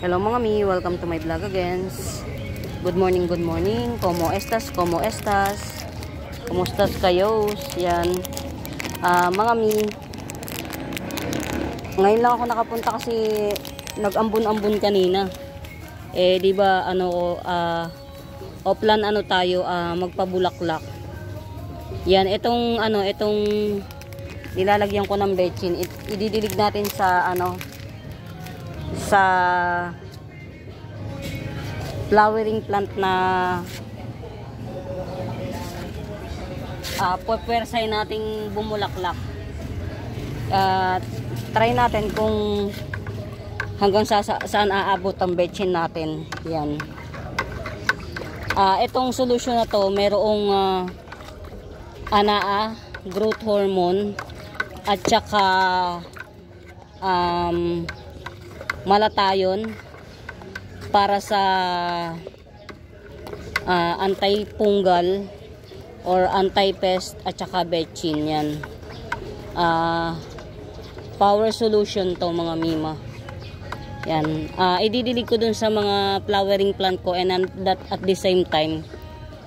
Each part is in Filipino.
Hello mga mi, welcome to my vlog again. Good morning, good morning. Como estas, como estas? Kumustas kayo? Yan. Mga mi, ngayon lang ako nakapunta kasi nag-ambon-ambon kanina. Di ba offline tayo, magpabulaklak. Yan, itong nilalagyan ko ng bechin. Ididilig natin sa sa flowering plant na pwedeng nating bumulaklak. Try natin kung hanggang saan aabot ang bechin natin. Yan. Itong solution na to, merong ANAA, growth hormone, at saka malatayon para sa anti-fungal or anti-pest at saka bechin. Yan. Power solution to mga mima. Yan. Ididilig ko dun sa mga flowering plant ko, and that at the same time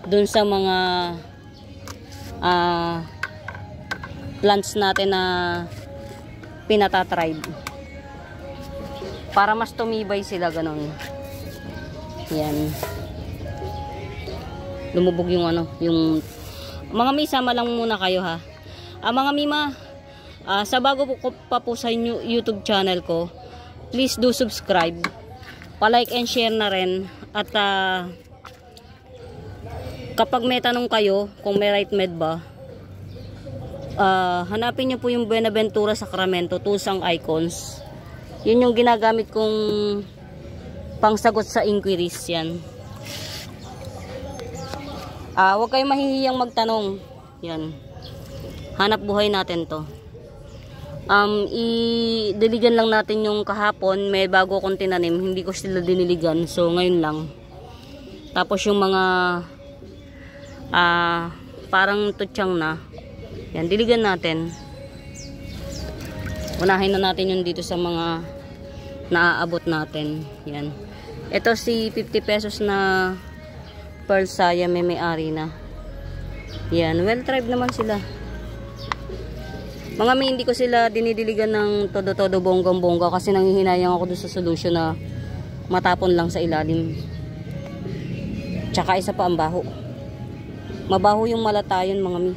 dun sa mga plants natin na pinatatribe para mas tumibay sila, ganun. Yan. Lumubog yung yung mga mi, sama lang muna kayo ha. Mga mima, sa bago ko pa po sa YouTube channel ko, please do subscribe, pa-like and share na rin, at kapag may tanong kayo kung may right med ba, hanapin nyo po yung Buenaventura Sacramento Tusang Icons. Yun yung ginagamit kong pangsagot sa inquiries. Yan. Huwag kayong mahihiyang magtanong. Yan. Hanap buhay natin to. Idiligan lang natin yung kahapon. May bago akong tinanim. Hindi ko sila diniligan. So ngayon lang. Tapos yung mga parang tutsang na. Yan. Diligan natin. Unahin na natin yung dito sa mga naaabot natin. Yan. Ito si 50 pesos na pearl saya, may-ari na. Yan. Well tribe naman sila. Mga may, hindi ko sila dinidiligan ng todo-todo bonggang-bongga kasi nanghihinayang ako doon sa solution na matapon lang sa ilalim. Tsaka isa pa ang baho. Mabaho yung malatayon mga mi.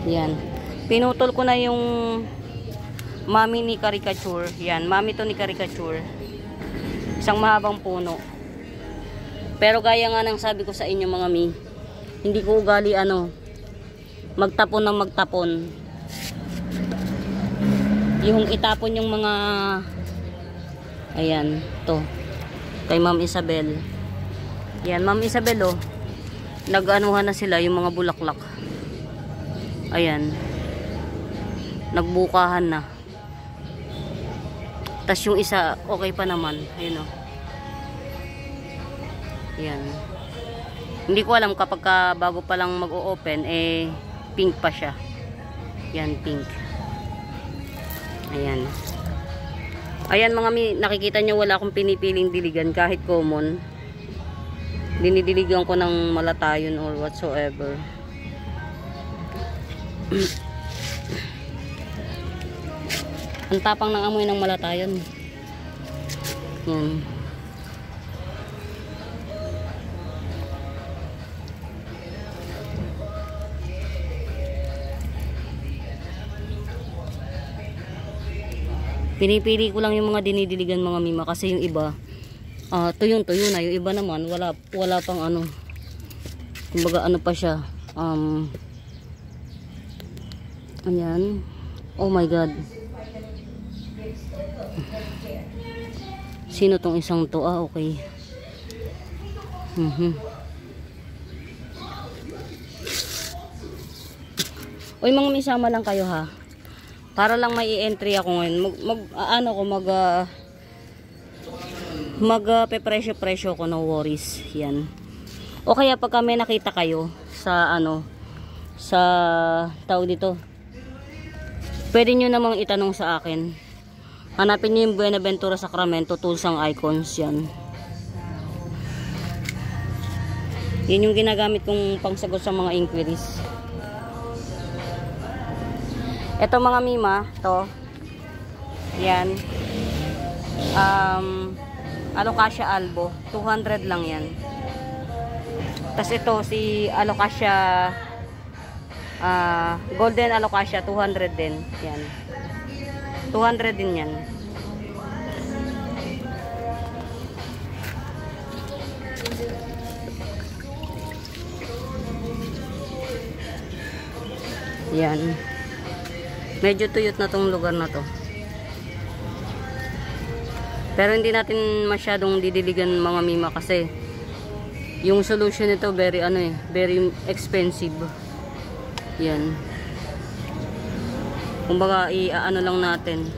Yan. Pinutol ko na yung mami ni caricature. Yan. Mami to ni caricature. Isang mahabang puno. Pero gaya nga ng sabi ko sa inyo mga mi, hindi ko ugali magtapon ng magtapon. Yung itapon yung mga ayan. To. Kay Ma'am Isabel. Yan. Ma'am Isabel nag-anuhan na sila yung mga bulaklak. Ayan. Nagbukahan na. Tas yung isa okay pa naman. Ayun Ayan. Hindi ko alam kapag bago pa lang mag-o-open pink pa siya. Yan, pink. Ayan. Ayan mga mi, nakikita nyo wala akong pinipiling diligan kahit common. Dinidiligan ko ng malatayon or whatsoever. Ang tapang ng amoy ng malatayon. Yan. Pinipili ko lang yung mga dinidiligan mga mima kasi yung iba tuyong-tuyo na, yung iba naman wala pang kumbaga pa siya. Ayan. Oh my god. Sino tong isang to? Okay. Oy mga may, sama lang kayo ha. Para lang may i-entry ako ngayon. Pe-presyo ko, no worries. Yan. O kaya pag may nakita kayo sa sa tawag dito, Pwede nyo namang itanong sa akin. Hanapin nyo yung Buenaventura Sacramento tools ang icons yan. Yun yung ginagamit kong pangsagot sa mga inquiries. Ito mga mima, to. Yan. Alocasia albo, 200 lang yan. Tapos ito si Alocasia Golden Alocasia 200 din. Yan. 200 din yan. Yan. Medyo tuyot na tong lugar na to. Pero hindi natin masyadong didiligan mga mima kasi yung solution nito very very expensive. Yan. Kumbaga i-ano lang natin.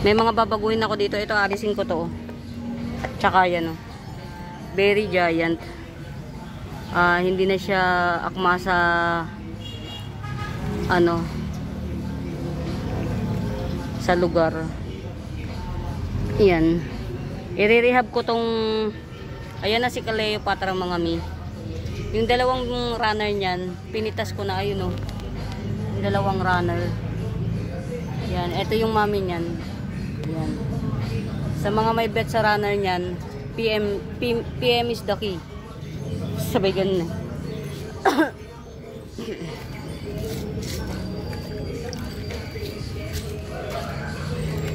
May mga babaguhin ako dito. Ito alisin ko to. Tsaka yan very giant. Hindi na siya akma sa sa lugar. Yan. I-rehab ko tong ayan na si Cleopatra mga mi. Yung dalawang runner niyan, pinitas ko na ayun yung dalawang runner. Yan, ito yung mami niyan. Yan. Sa mga may bet sa runner niyan, PM is the key. Sabay ganun na.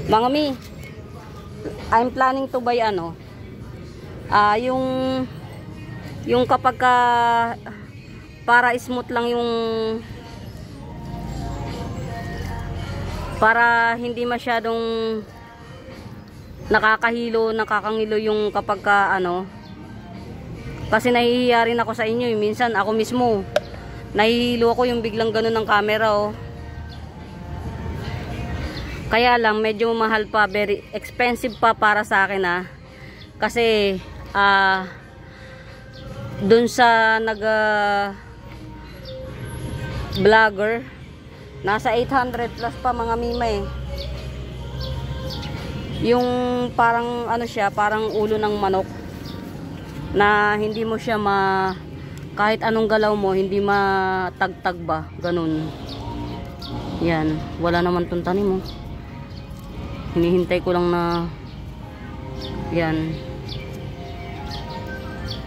Mga mi, I'm planning to buy yung kapag para smooth lang yung para hindi masyadong nakakangilo yung kapag kasi nahihiya rin ako sa inyo minsan ako mismo nahihilo ako yung biglang ganun ng camera kaya lang medyo mahal pa, very expensive pa para sa akin kasi dun sa vlogger nasa 800 plus pa mga mima yung parang siya, parang ulo ng manok na hindi mo siya kahit anong galaw mo hindi matagtag ba, ganun. Yan, wala naman tong tanim hinihintay ko lang na yan.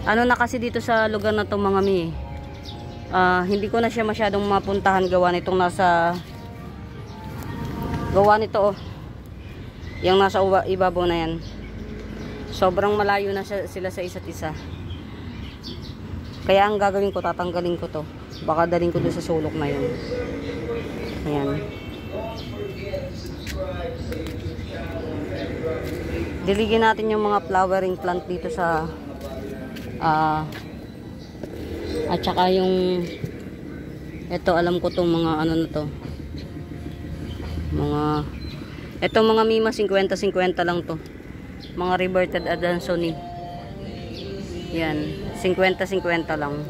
Na kasi dito sa lugar na to mga mi hindi ko na siya masyadong mapuntahan gawa nitong yung nasa ibabaw na yan. Sobrang malayo na sila sa isa't isa. Kaya ang gagawin ko, tatanggalin ko to. Baka dalhin ko doon sa sulok na yun. Ayan. Diligin natin yung mga flowering plant dito sa at saka yung ito alam ko tong mga na to mga mima 50-50 lang to mga reverted Adansonii yan 50-50 lang.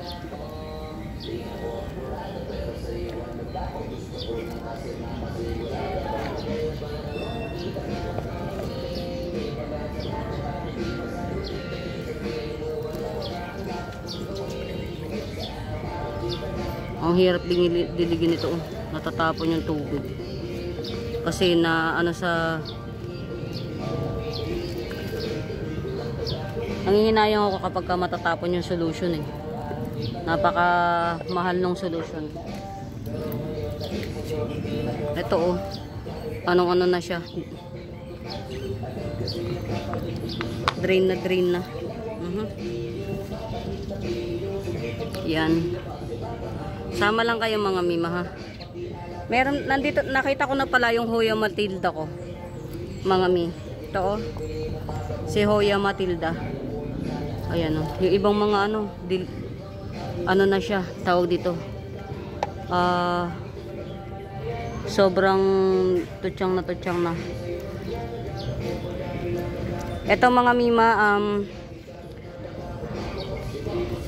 Ang hirap diligin ito natatapon yung tubig kasi nangihinayang ako kapag matatapon yung solution napaka mahal ng solution. Ito anong na siya, drain na yan. Sama lang kayo mga mima meron nandito, nakita ko na pala yung Hoya Matilda ko mga mi. Ito si Hoya Matilda. Ayan yung ibang mga na siya tawag dito sobrang tutsang na. Ito mga mima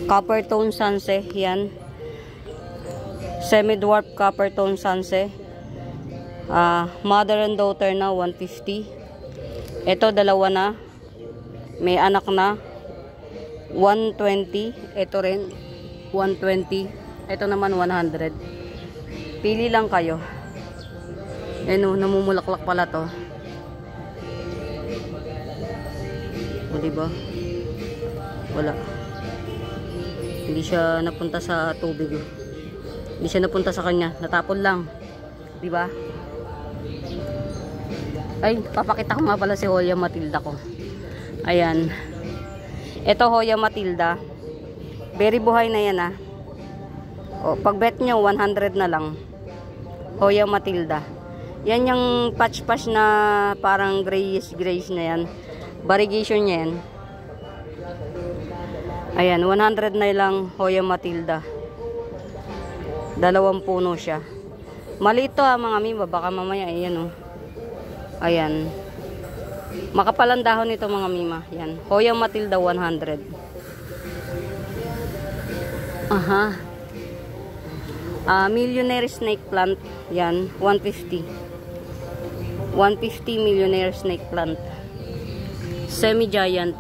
Copper tone sanse. Yan. Semi-dwarf copper tone sanse. Mother and daughter na 150. Ito dalawa na. May anak na 120. Ito rin 120. Ito naman 100. Pili lang kayo. Ano, namumulaklak pala to. O diba? Wala. Hindi siya napunta sa tubig. Hindi siya napunta sa kanya. Natapon lang. Diba? Ay, papakita ko nga pala si Hoya Matilda ko. Ayan. Ito Hoya Matilda. Very buhay na yan, ah. O, pag bet nyo, 100 na lang. Hoya Matilda. Yan yung patch-patch na parang grayish na yan. Variegation niya yan. Ayan, 100 na lang Hoya Matilda. Dalawang puno siya. Malito ha mga mima, baka mamaya ayan oh. Ayan. Makapalang dahon nito mga mima. Yan. Hoya Matilda 100. Aha. Millionaire snake plant. Yan, 150. 150 millionaire snake plant. Semi-giant.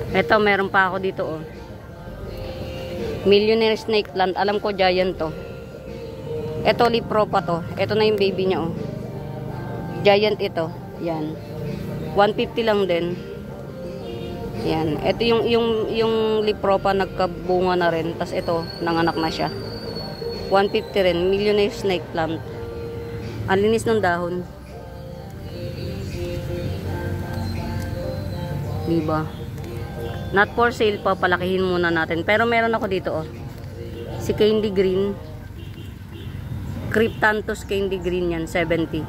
Ito, meron pa ako dito oh. Millionaire snake plant. Alam ko giant to. Ito lipro pa to. Ito na yung baby niya oh. Giant ito. Yan. 150 lang din. Yan. Ito yung lipropa nagkabunga na rin. Tapos ito, nanganak na siya. 150 rin. Millionaire snake plant. Ang linis ng dahon. Diba? Not for sale pa. Palakihin muna natin. Pero meron ako dito oh. Si Candy Green. Cryptanthus Candy Green yan. 70.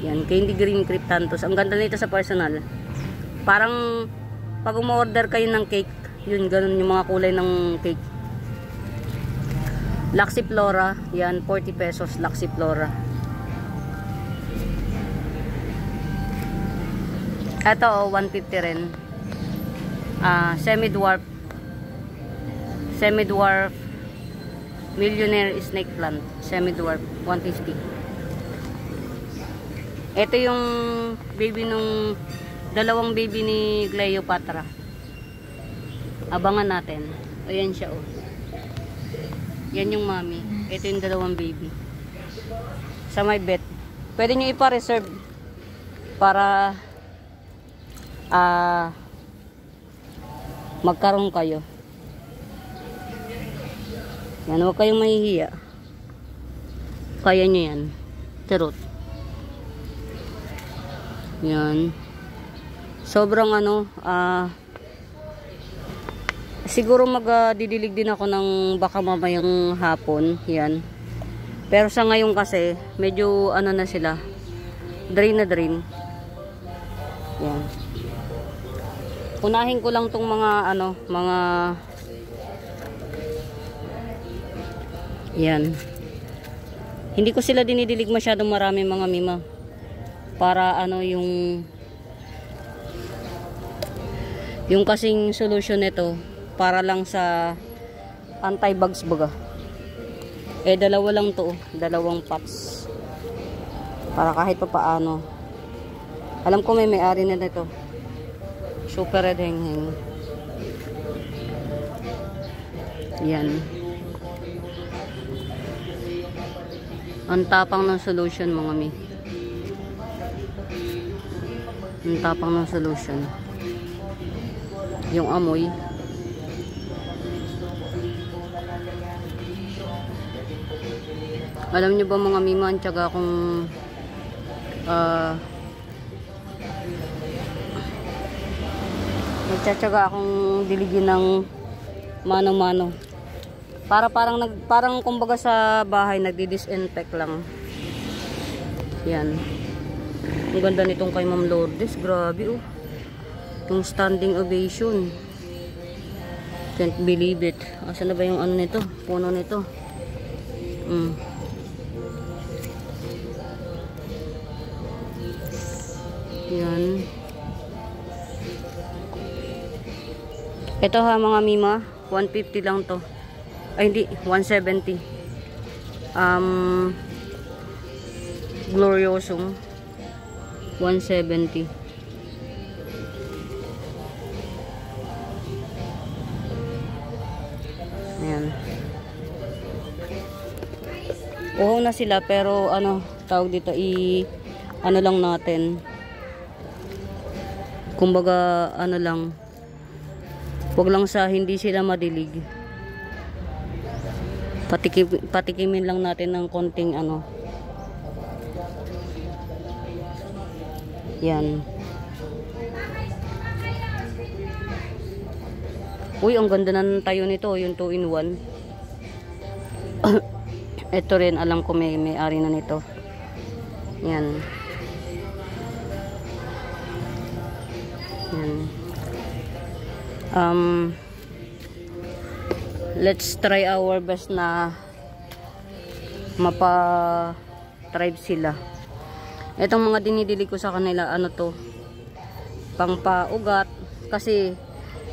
Yan. Candy Green Cryptanthus. Ang ganda nito sa personal. Parang pag umorder kayo ng cake, yun, ganun yung mga kulay ng cake. Laxiflora, yan, 40 pesos, Laxiflora. Ito, 150 rin. Semi-dwarf millionaire snake plant. Semi-dwarf, 150. Ito yung baby nung dalawang baby ni Cleopatra. Abangan natin. Ayan siya oh. Yan yung mommy. Ito yung dalawang baby. Sa may bet. Pwede nyo ipa-reserve para magkaroon kayo. Yan, huwag kayong mahihiya. Kaya nyo yan. Charot. Yan. Sobrang ano, siguro magdidilig din ako ng baka mamayang hapon, yan. Pero sa ngayon kasi, medyo ano na sila, drain na drain. Yan. Unahin ko lang tong mga ano, mga yan. Hindi ko sila dinidilig masyadong marami mga mima. Para ano yung kasing solution nito para lang sa anti-bugs baga. Eh dalawa lang to, dalawang pots. Para kahit pa paano. Alam ko may-ari na nito. Super red heng-heng. Yan. Ang tapang ng solution mga mi. Ang tapang ng solution. Yung amoy. Alam nyo ba mga mima, ang tiyaga kung nagtsatsaga akong diligin ng mano-mano. Parang kumbaga sa bahay nagdi-disinfect lang. Yan. Ang ganda nitong kay Ma'am Lourdes, grabe oh. Yung standing ovation. Can't believe it. Asan na ba yung ano nito? Puno nito. Yan. Ito ha mga mima, 150 lang to. Ay hindi, 170. Gloriosum 170. Ayan. Uhaw na sila pero ano tawag dito ano lang natin. Kumbaga ano lang. Wag lang sa hindi sila madilig. Patikimin lang natin ng konting ano. Yan. Uy, ang ganda na tayo nito, yung 2-in-1. Ito rin, alam ko may-ari na nito. Yan. Yan. Let's try our best na mapa-tribe sila. Itong mga dinidili ko sa kanila, ano to, pangpa-ugat. Kasi,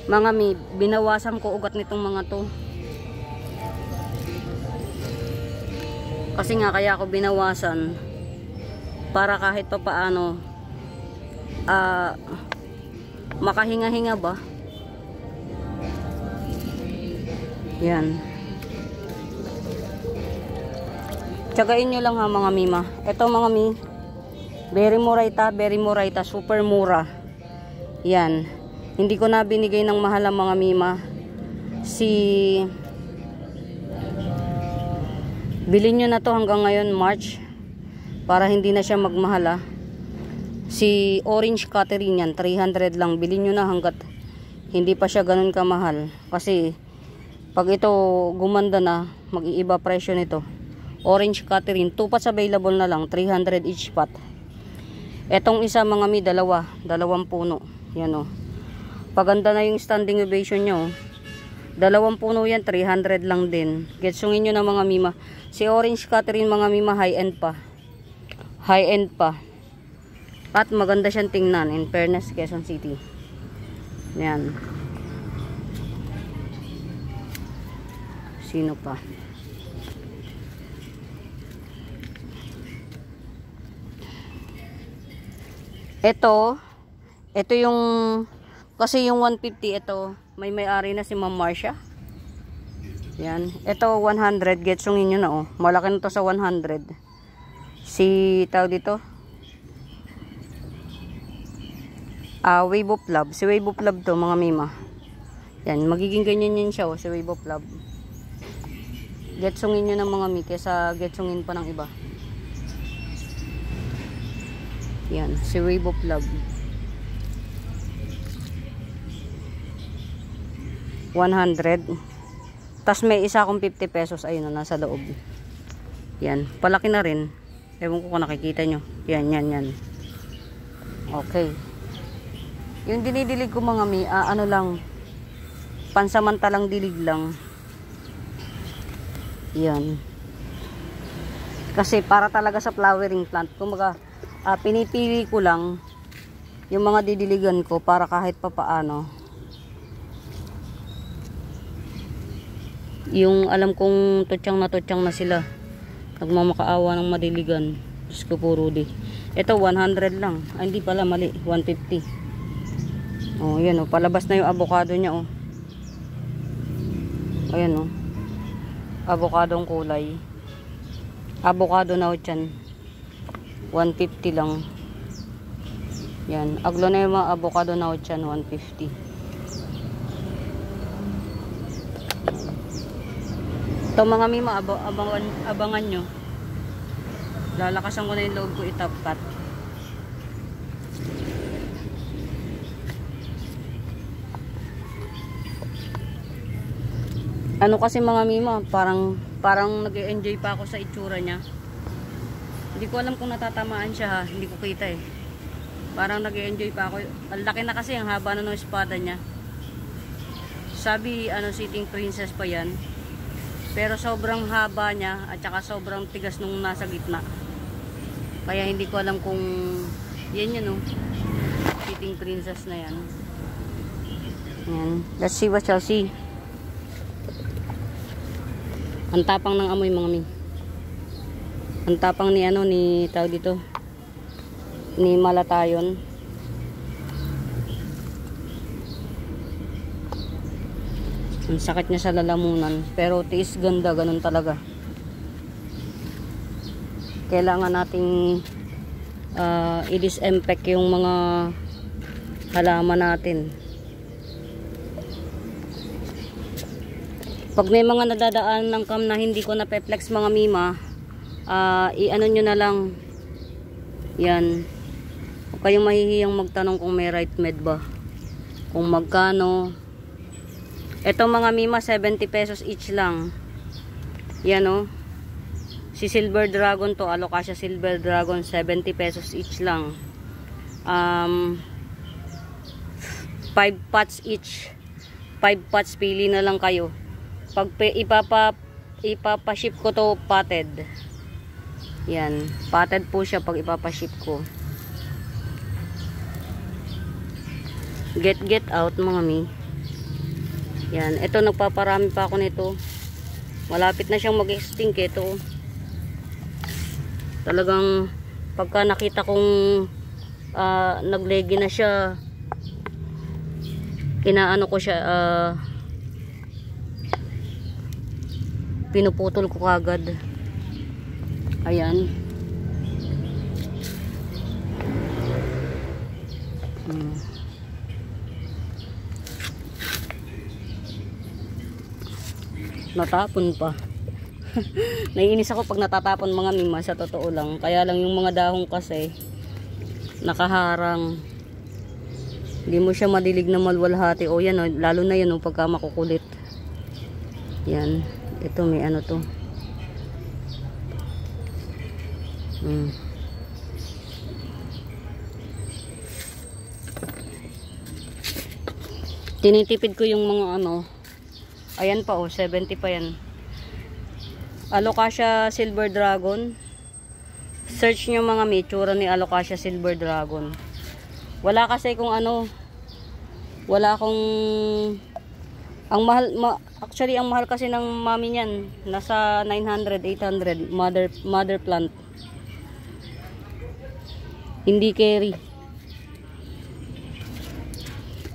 mga binawasan ko ugat nitong mga to. Kasi nga, kaya ako binawasan. Para kahit pa paano, makahinga-hinga ba? Yan. Tsagain nyo lang ha mga mima. Ito mga very muraita, super mura. Yan. Hindi ko na binigay ng mahal ang mga mima. Bilhin nyo na to hanggang ngayon, March. Para hindi na siya magmahala. Si Orange Catherine yan, 300 lang. Bilhin nyo na hanggat hindi pa siya ganun kamahal. Kasi pag ito gumanda na, mag-iiba presyo nito. Orange Catherine, 2 pots available na lang, 300 each pot. Etong isa mga dalawang puno. Yan o. Paganda na yung standing ovation nyo. 2 puno yan, 300 lang din. Getsungin nyo na mga mima. Si Orange Catherine mga mima, high-end pa. High-end pa. At maganda siyang tingnan, in fairness, Quezon City. Yan. Sino pa? Ito yung, kasi yung 150 ito, may-ari na si Ma'am Marcia. Yan. Ito 100, getsungin nyo na oh. Malaki na to sa 100. Tawag dito? Wave of Love. Si Wave of Love to mga mima. Yan, magiging ganyan yan siya oh, si Wave of Love. Getsungin nyo ng mga mi, kesa getsungin pa ng iba. Yan, si Wave of Love. 100. Tas may isa akong 50 pesos, ayun na, nasa loob. Yan, palaki na rin. Ewan ko kung nakikita nyo. Yan. Okay. Yung dinidilig ko mga mi, ano lang, pansamantalang dilig lang. Yan. Kasi para talaga sa flowering plant. Kumbaga, pinipili ko lang yung mga didiligan ko para kahit pa paano. Yung alam kong tutyang na sila. Nagmamakaawa ng madiligan. Diyos ko po, Rudy. Ito, 100 lang. Ay, hindi pala, mali. 150. Oh, yan oh. Palabas na yung avocado niya oh. Ayan oh. Avocadong kulay. Avocado na dyan. 150 lang. Yan. Aglo na yung mga avocado na dyan. 150. Ito mga mima, abangan nyo. Lalakasan ko na yung loob ko i-top cut. Ano kasi mga mima, parang nag-e-enjoy pa ako sa itsura niya. Hindi ko alam kung natatamaan siya ha, hindi ko kita eh. Parang nag-e-enjoy pa ako. Ang laki na kasi, ang haba na ng espada niya. Sabi, sitting princess pa yan. Pero sobrang haba niya at saka sobrang tigas nung nasa gitna. Kaya hindi ko alam kung yan yun oh. pink princess na yan. Yan. Let's see what shall see. Ang tapang ng amoy mga mi. Ang tapang ni ano, ni tawag dito, ni Malatayon. Ang sakit niya sa lalamunan, pero tiis ganda, ganun talaga. Kailangan nating i-disinfect yung mga halaman natin. Pag may mga nadadaan ng cam na hindi ko na-flex mga mima, i-ano nyo na lang. Yan. Huwag kayong mahihiyang magtanong kung may right med ba. Kung magkano. Ito mga mima, 70 pesos each lang. Yan o. Si Silver Dragon to, Alocasia Silver Dragon, 70 pesos each lang. 5 pots each. 5 pots, pili na lang kayo. Pag ipapaship ko to potted. Yan. Potted po siya pag ipapaship ko. Get out mga mi. Yan. Ito, nagpaparami pa ako nito. Malapit na siyang mag-extinct. Ito. Talagang pagka nakita kong naglegi na siya, inaano ko siya, pinuputol ko kagad. Ayan. Natapon pa. Naiinis ako pag natatapon mga mima, sa totoo lang. Kaya lang yung mga dahon kasi nakaharang. Hindi mo siya madilig na malwalhati. O yan o, lalo na yan o pagka makukulit. Yan. Ito may ano to. Tinitipid ko yung mga ano. Ayan pa oh, 70 pa yan. Alocasia Silver Dragon. Search nyo mga mitsura ni Alocasia Silver Dragon. Wala kasi kung ano, wala akong, ang mahal, actually ang mahal kasi ng mami niyan, nasa 900, 800, mother plant. Hindi carry.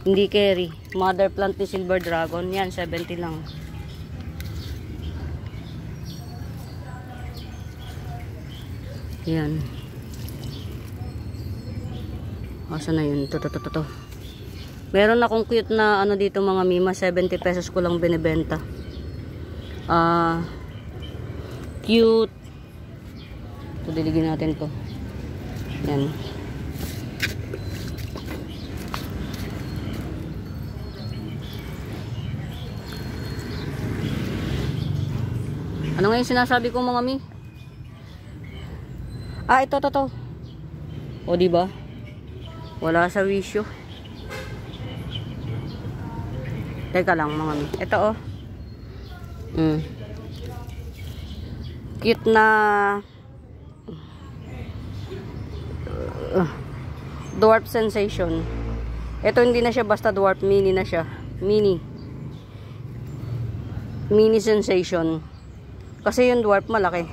Hindi carry. Mother plant ni Silver Dragon. Yan, 70 lang. Yan. Asa na yun? To. Meron akong cute na ano dito mga mima. 70 pesos ko lang binibenta. Cute. Ito, diligin natin to. Yan. Ano nga yung sinasabi ko mga mi? Ito. O diba? Wala sa wisyo. Teka lang mga mi. Ito oh. Cute na dwarf sensation. Ito hindi na siya basta dwarf, mini na siya. Mini sensation. Kasi yung dwarf malaki.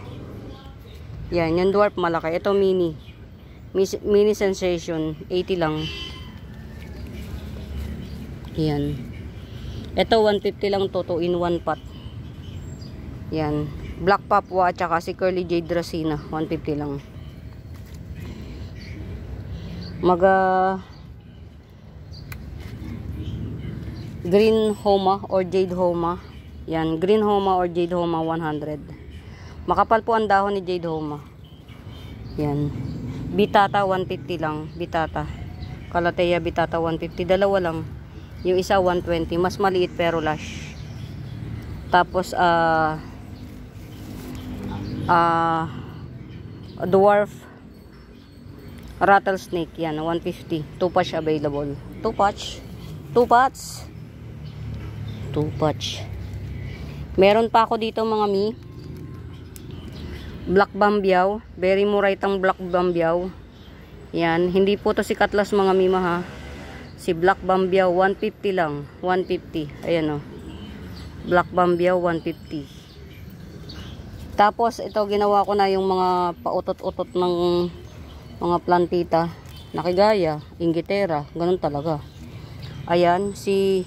Yan, yung dwarf malaki. Ito mini sensation. 80 lang. Yan. Ito 150 lang to, 2 in 1 pot. Yan. Black Papua at saka si Curly Jade Racina. 150 lang. Green Homa or Jade Homa. Yan, Green Homa or Jade Homa 100. Makapal po ang dahon ni Jade Homa. Yan. Bitata 150 lang, Bitata. Calathea Bitata 150, dalawa lang. Yung isa 120, mas maliit pero lush. Tapos dwarf rattlesnake yan, 150. 2 patch available. 2 patch. Meron pa ako dito mga mi. Black Bambiao. Very muraytang Black Bambiao. Yan. Hindi po to si Katlas mga mima ha. Si Black Bambiao 150 lang, 150. Ayan oh. Black Bambiao 150. Tapos ito ginawa ko na yung mga pautot-utot ng mga plantita. Nakigaya, Ingitera, ganun talaga. Ayan, si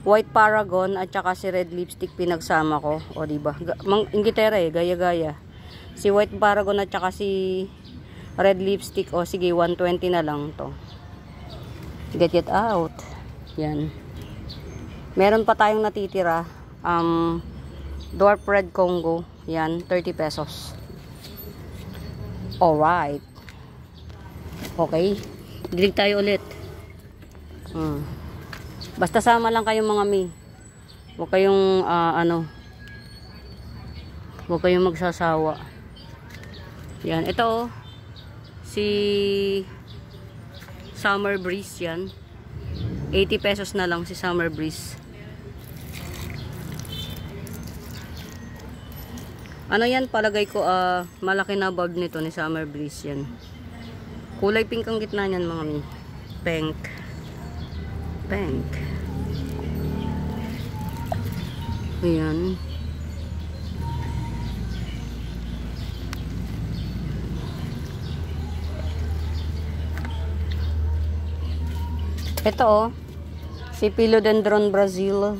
White Paragon at saka si Red Lipstick pinagsama ko. O diba? Ingitera gaya-gaya. Si White Paragon at saka si Red Lipstick, o sige 120 na lang to. Get it out. Yan. Meron pa tayong natitira. Dwarf Red Congo. Yan, 30 pesos. Alright. Okay. Dilig tayo ulit. Basta sama lang kayong mga mi. Huwag kayong, huwag kayong magsasawa. Yan, ito si Summer Breeze yan. 80 pesos na lang si Summer Breeze. Ano yan, palagay ko malaki na bulb nito ni Summer Breeze yan. Kulay pink ang gitna niyan mga mi. Pink. Pink. Ayan. Ito oh, si Philodendron Brazil.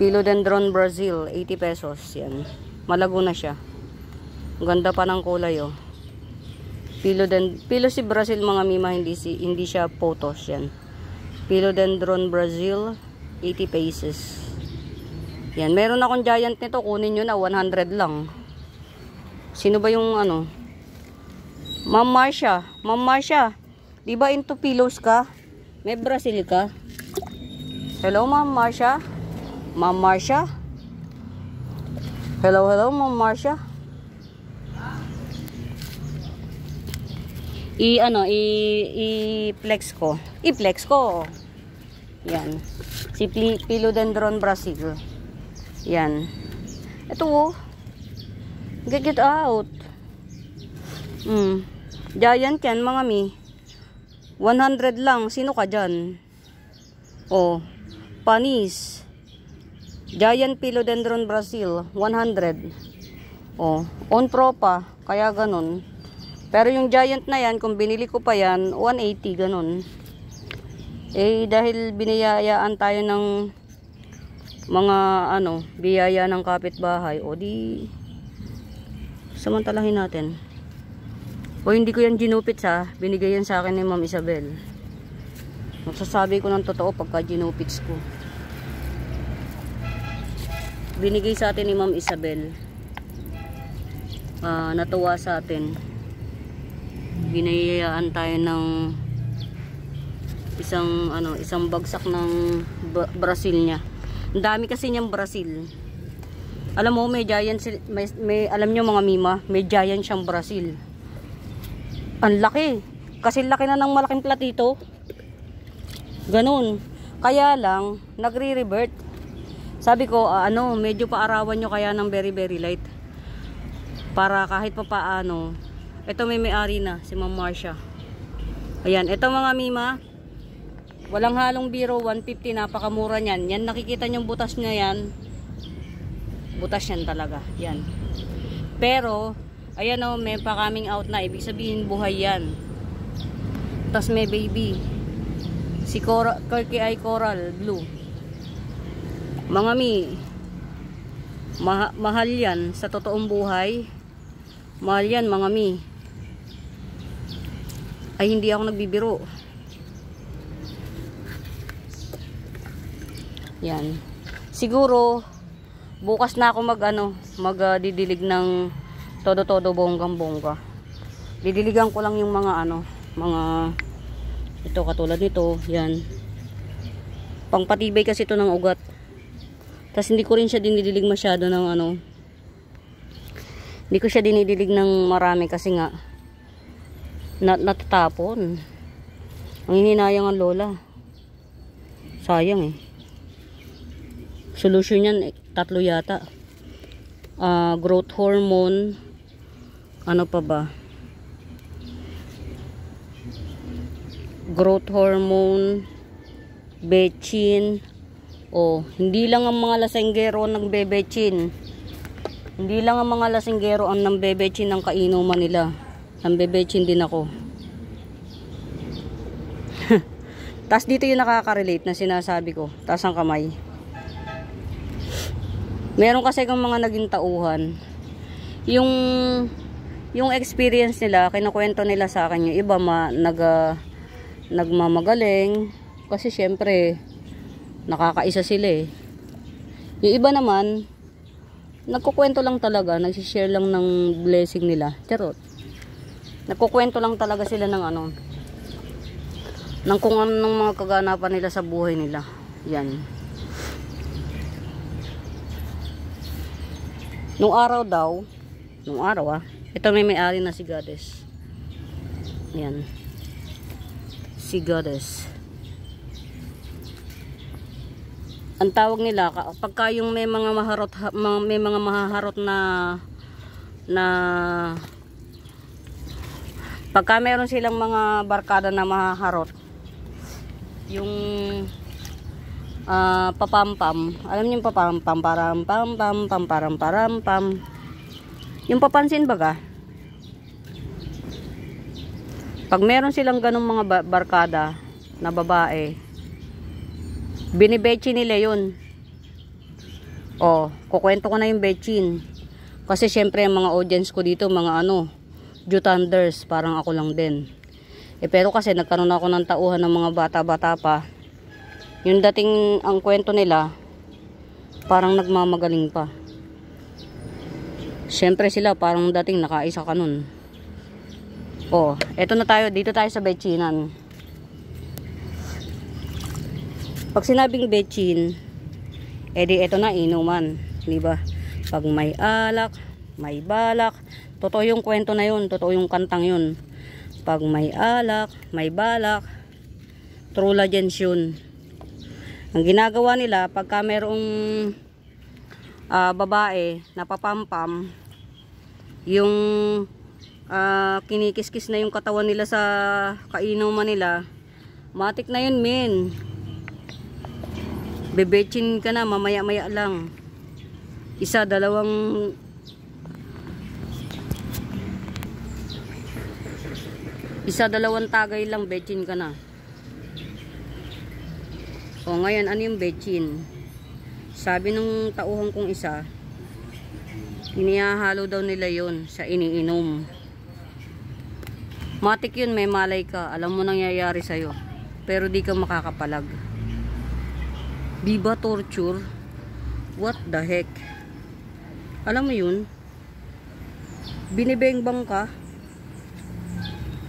Philodendron Brazil, 80 pesos. Yan. Malago na siya. Ganda pa ng kulay oh. Philo si Brazil mga mima, hindi siya photos yan. Philodendron Brazil, 80 pesos. Yan, meron akong giant nito, kunin nyo na 100 lang. Sino ba yung ano? Ma'am Marcia. Di ba into pillows ka? May Brazil ka? Hello, Ma'am Marcia? Ma'am Marcia? Hello, Ma'am Marcia? I-flex ko. Yan. Si Philodendron Brazil. Yan. Ito oh. Get out. Giant yan mga mi. 100 lang. Sino ka dyan? Oh. Panis. Giant Philodendron Brazil. 100. Oh. On pro pa. Kaya ganun. Pero yung giant na yan, kung binili ko pa yan, 180 ganun. Eh, dahil biniyayaan tayo ng mga biyaya ng kapitbahay, o di samantalahin natin. O hindi ko yan ginupit ha, binigay yan sa akin ni Ma'am Isabel. Magsasabi ko ng totoo pagka ginupits ko. Binigay sa atin ni Ma'am Isabel. Natuwa sa atin. Binayaan tayo ng isang bagsak ng Brazil niya. Ang dami kasi niyang Brazil. Alam mo, may giant, alam niyo mga mima, may giant siyang Brazil. Ang laki. Kasi laki na ng malaking platito. Ganun. Kaya lang, nagre-revert. Sabi ko, medyo paarawan nyo kaya ng very very light. Para kahit pa paano. Ito may-ari na, si Ma'am Marcia. Ayan, ito mga mima. Walang halong biro, 150, napakamura niyan. Yan, nakikita nyo butas niya yan. Butas yan talaga. Yan. Pero, ayan o, may pa-coming out na. Ibig sabihin, buhay yan. Tapos may baby. Si Kirky Eye Coral Blue. Mga mi, mahal yan sa totoong buhay. Mahal yan mga mi. Ay, hindi ako nagbibiro. Yan. Siguro, bukas na ako magdidilig ng todo-todo bonggang-bongga. Didiligan ko lang yung mga ito katulad nito, yan. Pangpatibay kasi ito ng ugat. Tapos hindi ko rin siya dinidilig masyado ng hindi ko siya dinidilig ng marami kasi nga natatapon. Ang hininayang ang lola. Sayang eh. Solution yan, 3 yata. Growth hormone. Ano pa ba? growth hormone, betchin. Oh, hindi lang ang mga lasenggero ang nagbebetchin. Hindi lang ang mga lasenggero ang nambebetchin ng kainuman nila. Nambebetchin din ako. Tas dito yung nakaka-relate na sinasabi ko. Tas ang kamay. Meron kasi kang mga naging tauhan. Yung experience nila, kinukwento nila sa akin, yung iba nagmamagaling kasi syempre nakakaisa sila eh. Yung iba naman nagkukwento lang talaga, nagsishare lang ng blessing nila. Charot. Nagkukwento lang talaga sila ng ano, ng kung anong mga kaganapan nila sa buhay nila. Yan. Nung araw, ito may-ari na si Goddess. Yan. Si Goddess. Ang tawag nila, pagka yung may mga mahaharot na pagka meron silang mga barkada na mahaharot, yung papampam, alam niyo yung papampam, param-pam, yung papansin baga, pag meron silang ganung mga barkada na babae, binibetchin nila yun. Oh, kukwento ko na yung betchin. Kasi syempre ang mga audience ko dito, mga Jutanders, parang ako lang din. Pero kasi nagkaroon ako ng tauhan ng mga bata-bata pa. Yung dating ang kwento nila, parang nagmamagaling pa. Syempre sila, parang dating nakaisa ka nun. Oh, eto na tayo, dito tayo sa betchinan. Pag sinabing betchin, edi eto na inuman, di ba? Pag may alak, may balak, totoo yung kwento na yun, totoo yung kantang yun. Pag may alak, may balak, true legends yun. Ang ginagawa nila, pagka merong babae na papampam, yung kinikiskis na yung katawan nila sa kainuman nila, matik na yun, men. Bebetchin ka na, mamaya-maya lang. Isa, dalawang tagay lang, betchin ka na. O ngayon, ano yung betchin? Sabi nung tauhan kong isa, inihahalo daw nila yon sa iniinom. Matik yun, may malay ka. Alam mo nangyayari sa'yo. Pero di ka makakapalag. Di ba torture? What the heck? Alam mo yun? Binibengbang ka.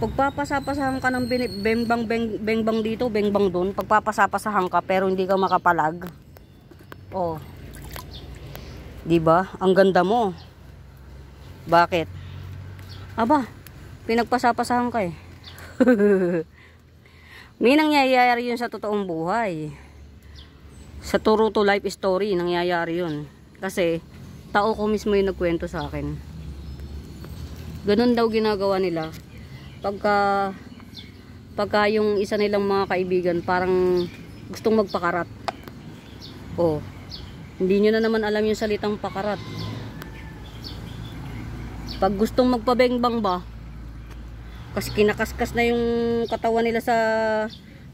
Pagpapasapasahan ka ng bengbang dito, bengbang doon. Pagpapasapasahan ka pero hindi ka makapalag. Oh. Di ba? Ang ganda mo. Bakit? Aba, pinagpasapasahan ka eh. May nangyayari yun sa totoong buhay. Sa True to Life story, nangyayari yun. Kasi, tao ko mismo yung nagkwento sa akin. Ganun daw ginagawa nila. Pagka yung isa nilang mga kaibigan, parang gustong magpakarat. Oh, hindi nyo na naman alam yung salitang pakarat. Pag gustong magpabengbang ba, kasi kinakaskas na yung katawan nila sa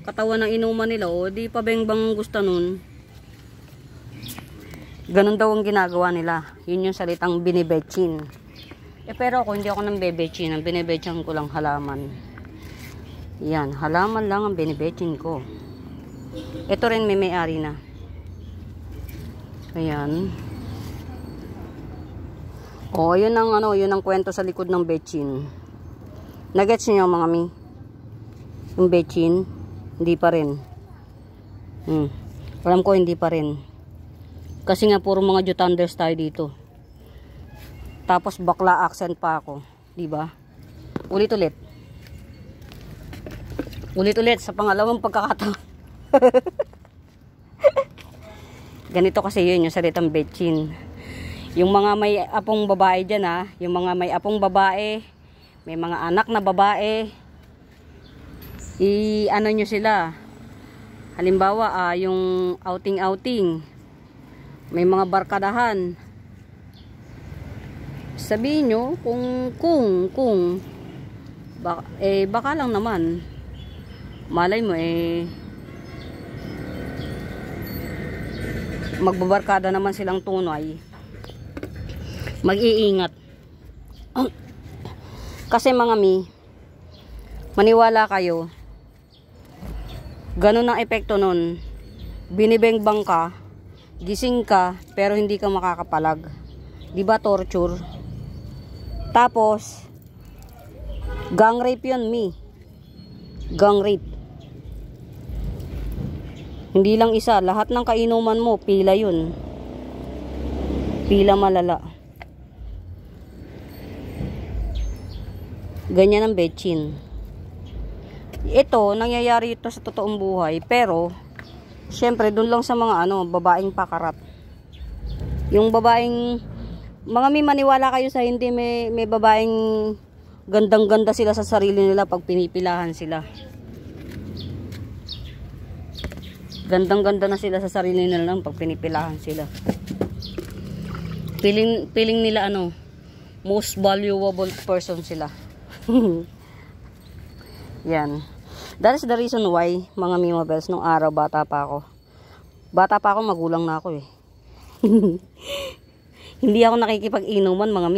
katawan ng inuman nila, o di pabengbang gusto nun. Ganun daw ang ginagawa nila. Yun yung salitang binibetchin. Pero ako, hindi ako nang bebetchin. Ang binibetchin ko lang halaman. Yan, halaman lang ang binibetchin ko. Ito rin may-ari na. Ayan. O, yun ang kwento sa likod ng betchin. Nagets niyo mga mi? Yung betchin, hindi pa rin. Alam ko hindi pa rin. Kasi nga puro mga Jutanders tayo dito. Tapos bakla accent pa ako, di ba? Ulit-ulit. Ulit-ulit sa pangalawang pagkakataon. Ganito kasi yun yung salitang betchin. Yung mga may apong babae dyan yung mga may apong babae, may mga anak na babae, ano nyo sila. Halimbawa, yung outing-outing, may mga barkadahan. Sabihin nyo kung baka lang naman. Malay mo magbabarkada naman silang tunay. Mag-iingat. Kasi mga maniwala kayo, ganun ang epekto nun. Binibengbang ka, gising ka, pero hindi ka makakapalag. Diba torture? Tapos, gang rape yun, gang rape. Hindi lang isa, lahat ng kainuman mo, pila yun. Pila malala. Ganyan ang betchin. Ito, nangyayari ito sa totoong buhay, pero syempre dun lang sa mga babaeng pakarat. Yung babaeng mga maniwala kayo sa hindi, may babaeng gandang-ganda sila sa sarili nila pag pinipilahan sila. Gandang-ganda na sila sa sarili nila lang pag pinipilahan sila. Feeling nila most valuable person sila. Yan. That is the reason why, mga Mima Bells, nung araw bata pa ako, magulang na ako Hindi ako nakikipag-inuman, mga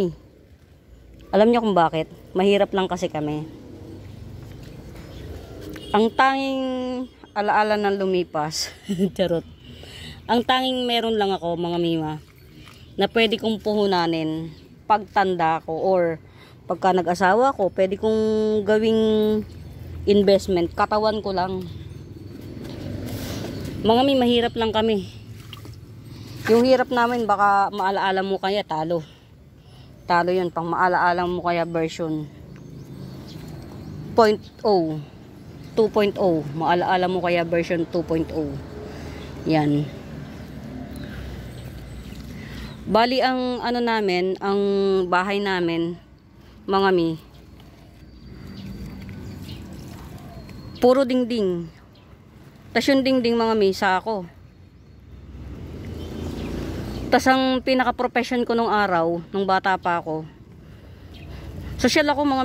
Alam niyo kung bakit? Mahirap lang kasi kami. Ang tanging alaala ng lumipas, charot. Ang tanging meron lang ako, mga Mima, na pwede kong puhunanin pagtanda ko or pagka nag-asawa ko, pwede kong gawing investment, katawan ko lang. Mga mahirap lang kami. Yung hirap namin, baka maalaala mo kaya talo. Talo yun, pang maalaala mo kaya version 0.0, 2.0. Maalaala mo kaya version 2.0. Yan. Bali ang namin, ang bahay namin, mga puro dingding. Tas yung dingding, mga sa ako. Tas ang pinaka-profession ko nung araw, nung bata pa ako, social ako, mga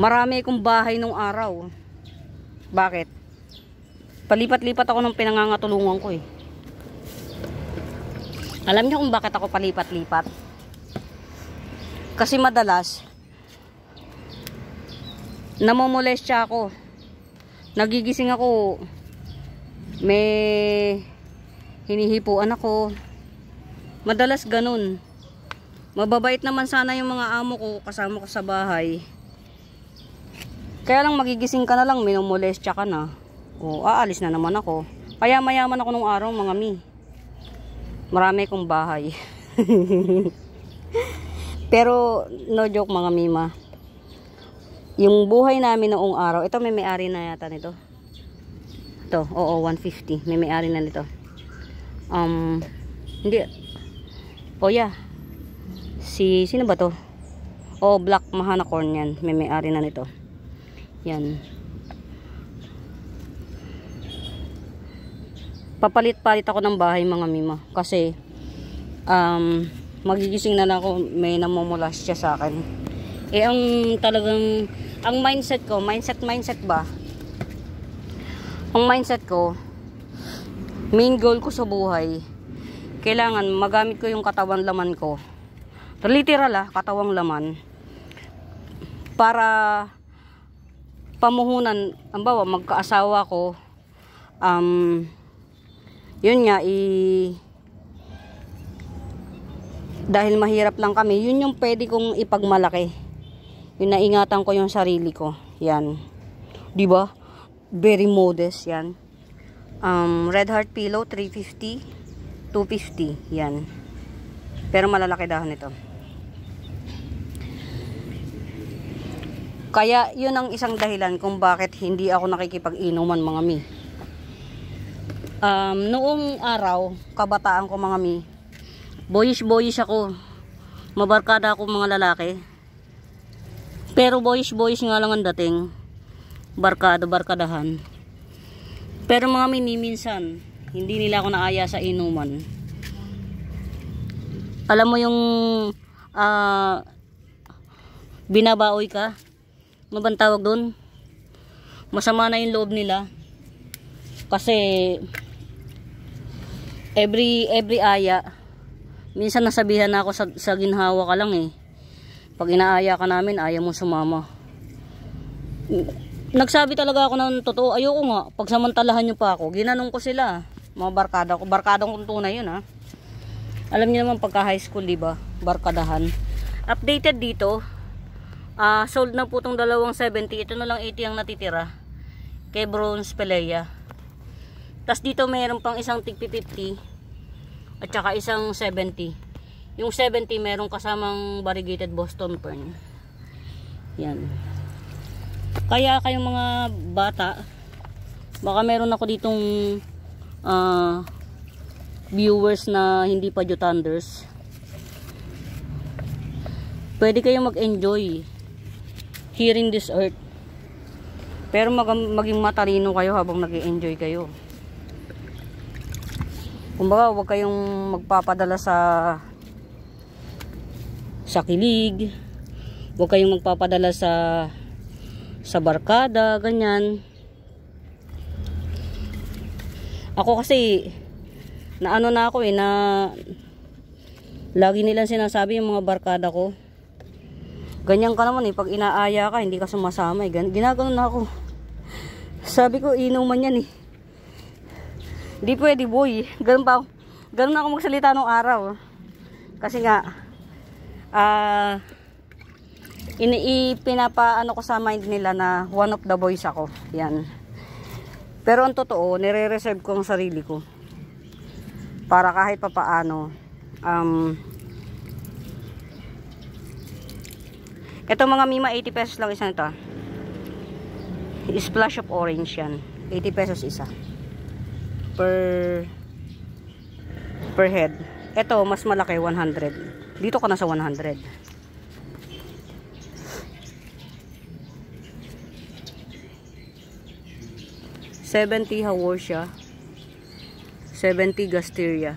Marami akong bahay nung araw. Bakit? Palipat-lipat ako ng pinangangatulungan ko Alam niyo kung bakit ako palipat-lipat? Kasi madalas namomolestya ako. Nagigising ako, may hinihipuan ako. Madalas ganun. Mababait naman sana yung mga amo ko, kasama ko sa bahay. Kaya lang magigising ka na lang, minomolestya ka na. O aalis na naman ako. Kaya mayaman ako nung araw, mga Marami kong bahay. Pero no joke, mga Mima. Yung buhay namin noong araw, ito may may-ari na yata nito. Ito, oo, 150. May may-ari na nito. Hindi. Oh yeah. Sino ba to? Oh, Black Mahanacorn yan. May may-ari na nito. Yan. Papalit-palit ako ng bahay, mga Mima. Kasi, magigising na lang ako, may namumulas siya sa akin. Ang mindset ko, mindset ba? Ang mindset ko, main goal ko sa buhay, kailangan magamit ko yung katawan laman ko. Literal katawang laman. Para pamuhunan, ambawa, magkaasawa ko, yun nga, dahil mahirap lang kami, yun yung pwede kong ipagmalaki. Yung naingatan ko yung sarili ko. Yan. Diba? Very modest. Yan. Red Heart Pillow, 350. 250. Yan. Pero malalaki dahon ito. Kaya, yun ang isang dahilan kung bakit hindi ako nakikipag-inuman, mga noong araw, kabataan ko, mga boyish ako. Mabarkada ako, mga lalaki. Pero boyish nga lang ang dating. barkadahan. Pero mga mini, minsan hindi nila ako naaya sa inuman. Alam mo yung binabaoy ka, ano bang tawag doon? Masama na yung loob nila kasi every aya minsan nasabihan na ako sa ginhawa ka lang eh. Pag inaaya ka namin, ayaw mo sumama. Nagsabi talaga ako ng totoo, ayoko nga, pagsamantalahan nyo pa ako. Ginanong ko sila, mga barkada ko. Barkadang kong tunay yun ha. Alam niyo naman pagka high school, diba? Barkadahan. Updated dito, sold na po itong 270. Ito na lang 80 ang natitira kay Bronze Pelea. Tas dito mayroon pang isang tig 50 at saka isang 70. Yung 70 mayroong kasamang variegated Boston Fern. Yan. Kaya kayong mga bata, baka meron ako ditong viewers na hindi pa Jutanders. Pwede kayong mag-enjoy hearing this earth. Pero maging matalino kayo habang nag-enjoy kayo. Kumbaga, huwag kayong magpapadala sa kilig. Huwag kayong magpapadala sa barkada, ganyan. Ako kasi na ako na lagi nilang sinasabi yung mga barkada ko. Ganyan ka naman pag inaaya ka, hindi ka sumasama ginaganon na ako. Sabi ko, inuman yan Hindi pwede boy. Ganun ako magsalita nung araw. Kasi nga, pinapaano ko sa mind nila na one of the boys ako. Yan. Pero ang totoo, nire-reserve ko ang sarili ko. Para kahit papaano, ito mga Mima, 80 pesos lang isa nito. Splash of orange yan. 80 pesos isa. Per head. Ito, mas malaki, 100. Dito ka na sa 100. $70 Haworthia, 70 Gasteria.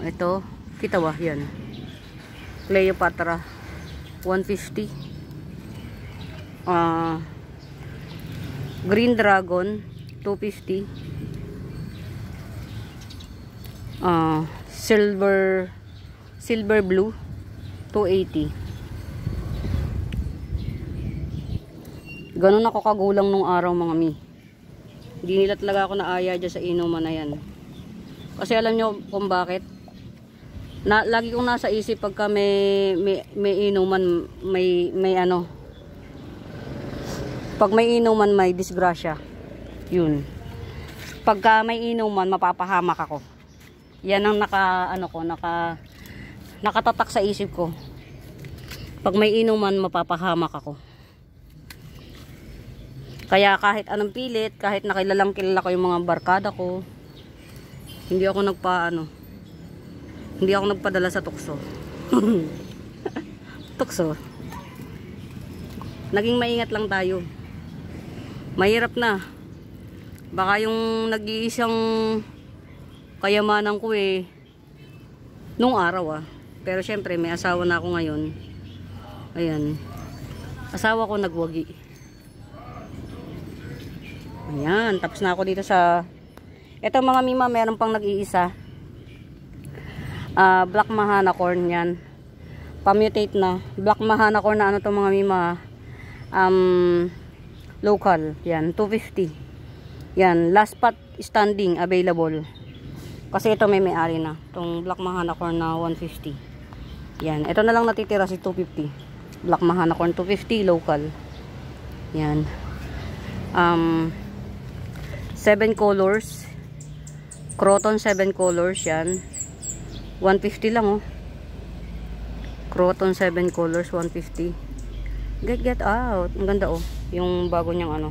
Ito, kita ba? Yan. Cleopatra, 150. Green Dragon, 250. Silver Blue, 280. Ganun ako kagulang nung araw mga mi. Hindi nila talaga ako naaya dyan sa inuman na yan. Kasi alam nyo kung bakit? Lagi kong nasa isip pagka may inuman, may ano. Pag may inuman, may disgrasya. Yun. Pagka may inuman, mapapahamak ako. Yan ang nakatatak sa isip ko. Pag may inuman, mapapahamak ako. Kaya kahit anong pilit, kahit kilala ko yung mga barkada ko, hindi ako nagpadala sa tukso. Tukso. Naging maingat lang tayo. Mahirap na. Baka yung nag-iisang kayamanan ko nung araw Pero syempre may asawa na ako ngayon. Ayan. Asawa ko nagwagi. Ayan, tapos na ako dito sa ito mga Mima, meron pang nag-iisa. Black Mahana corn yan. Pamutate na. Black Mahana corn na to mga Mima. Local. Yan, 250. Yan, last spot standing available. Kasi ito may-ari na. Itong Black Mahana corn na 150. Yan, ito na lang natitira si 250. Black Mahana corn 250 local. Yan. 7 colors. Croton 7 colors yan. 150 lang Croton 7 colors 150. Get out. Ang ganda yung bago niyang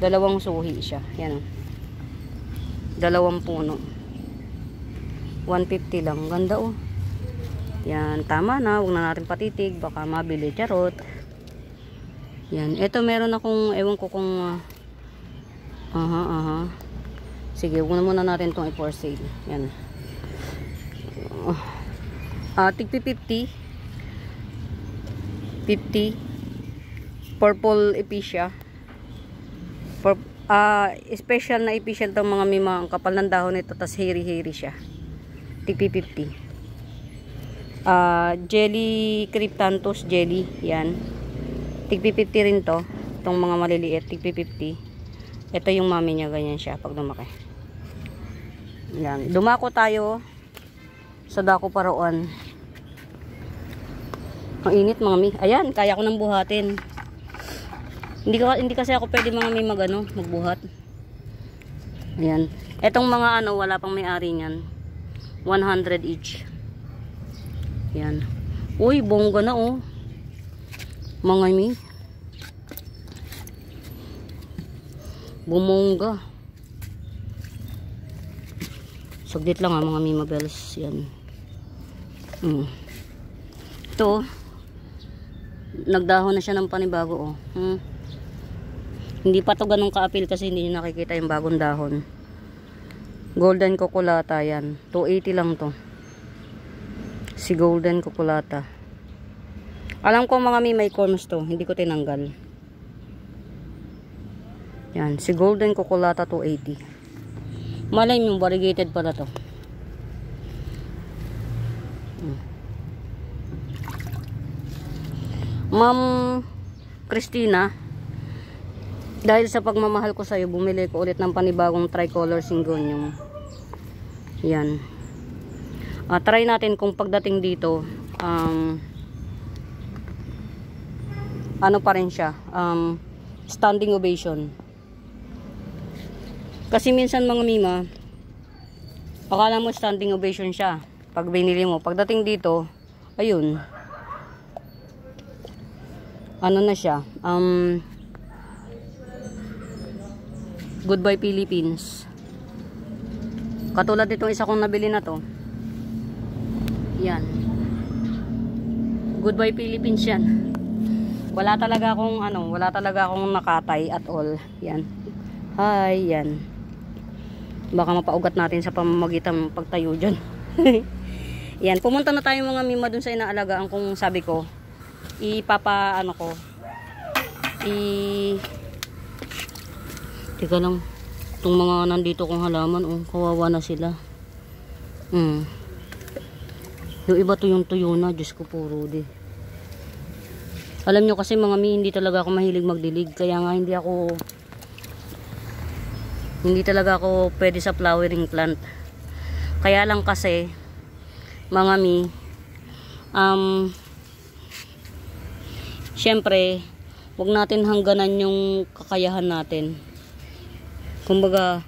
dalawang suhi siya. Yan dalawang puno. 150 lang. Ganda Yan, tama na. Huwag na natin patitig. Baka mabili. Charot. Yan. Ito meron akong, ewan ko kung, sige, huwag na muna natin itong i-for sale. Yan. Tigpi 50. Purple epicea. Special na epicea itong mga mima. Ang kapal ng dahon nito. Tas hairy siya. Tigpi 50. Jelly cryptanthus jelly. Yan. Tigpi 50 rin to. Itong mga maliliit. Tigpi 50. Ito yung mami niya. Ganyan siya pag lumaki. Yan. Dumako tayo sa dako paraon. Ang init mga mi. Ayan. Kaya ko nang buhatin. Hindi kasi ako pwede mga mi magbuhat. Ayan. Etong mga wala pang may-ari niyan. 100 each. Yan. Uy, bongga na oh. Mga mi. Bumongga. Saglit lang mga mima bells. Yan. Ito. Nagdahon na siya ng panibago oh. Hindi pa to ganun ka-appeal kasi hindi nyo nakikita yung bagong dahon. Golden Cocolata yan. 280 lang to. Si Golden Cocolata. Alam ko mga may corms to. Hindi ko tinanggal. Yan. Si Golden Cocolata 280. Malay mo, variegated pala to. Ma'am Christina, dahil sa pagmamahal ko sa'yo, bumili ko ulit ng panibagong tricolor syngonium. Yan. Try natin kung pagdating dito, ano pa rin siya, standing ovation. Kasi minsan mga mima, akala mo standing ovation siya. Pag binili mo, pagdating dito, ayun. Ano na siya, Goodbye Philippines. Katulad nitong isa kong nabili na to. Yan. Goodbye Philippines yan. Wala talaga akong nakatay at all. Yan. Hi, yan. Baka mapaugat natin sa pamamagitan ng pagtayo dyan. Yan. Pumunta na tayo mga mima dun sa inaalagaan kung sabi ko. Teka lang. Itong mga nandito kong halaman, kawawa na sila. Yung iba tuyo na. Diyos ko po, Rudy. Alam nyo kasi mga mi, hindi talaga ako mahilig magdilig. Kaya nga hindi talaga ako pwede sa flowering plant. Kaya lang kasi, mga mi, syempre, wag natin hangganan yung kakayahan natin. Kumbaga,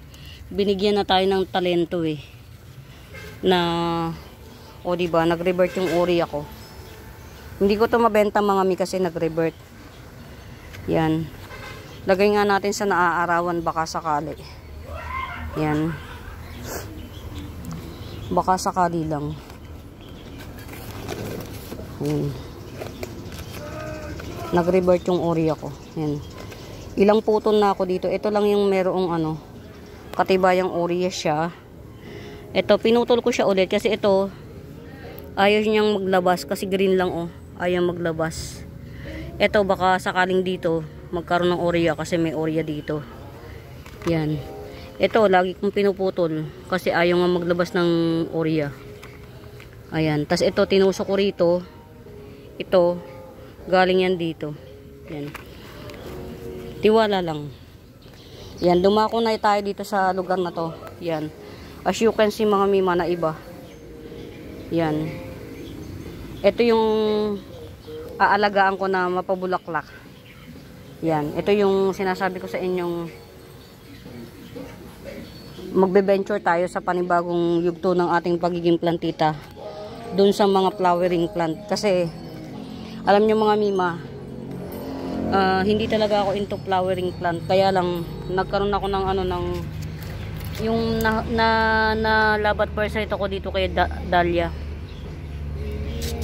binigyan na tayo ng talento na, diba, nag-revert yung uri ako. Hindi ko to mabenta mga mi kasi nag-revert. Yan. Lagay nga natin sa naaarawan baka sakali. Yan. Baka sakali lang. Yan. Nag-revert yung ori ako. Yan. Ilang putol na ako dito. Ito lang yung merong katibayang ori siya. Ito, pinutol ko siya ulit kasi ito ayaw niyang maglabas kasi green lang ayaw maglabas. Ito baka sakaling dito magkaroon ng orya kasi may orya dito. Yan. Ito lagi kong pinuputol kasi ayaw nga maglabas ng orya. Ayan. Tas ito tinusok ko rito. Ito galing yan dito. Yan. Tiwala lang. Yan. Dumako na tayo dito sa lugar na to. Yan. As you can see mga mima na iba. Yan. Ito yung aalagaan ko na mapabulaklak. Yan. Ito yung sinasabi ko sa inyong magbe-venture tayo sa panibagong yugto ng ating pagiging plantita dun sa mga flowering plant. Kasi alam nyo mga mima, hindi talaga ako into flowering plant. Kaya lang nagkaroon ako ng na labat parasite ako dito kay Dahlia.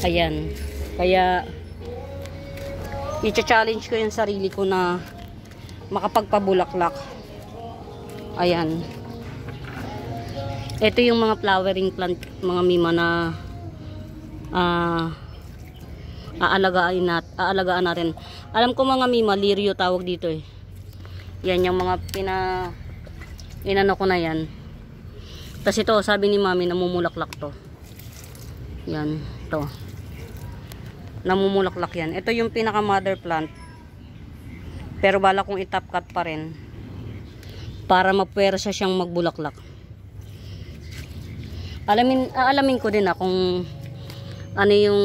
Ayan. Kaya i-challenge ko yung sarili ko na makapagpabulaklak. Ayan. Ito yung mga flowering plant, mga mima na aalagaan natin. Alam ko mga mima, lirio tawag dito eh. Yan yung mga inano ko na yan. Tapos ito, sabi ni mami, namumulaklak to. Yan, to. Namumulaklak yan. Ito yung pinaka mother plant. Pero bala kong i-top cut pa rin para mapwersa siyang magbulaklak. Aalamin ko din kung ano yung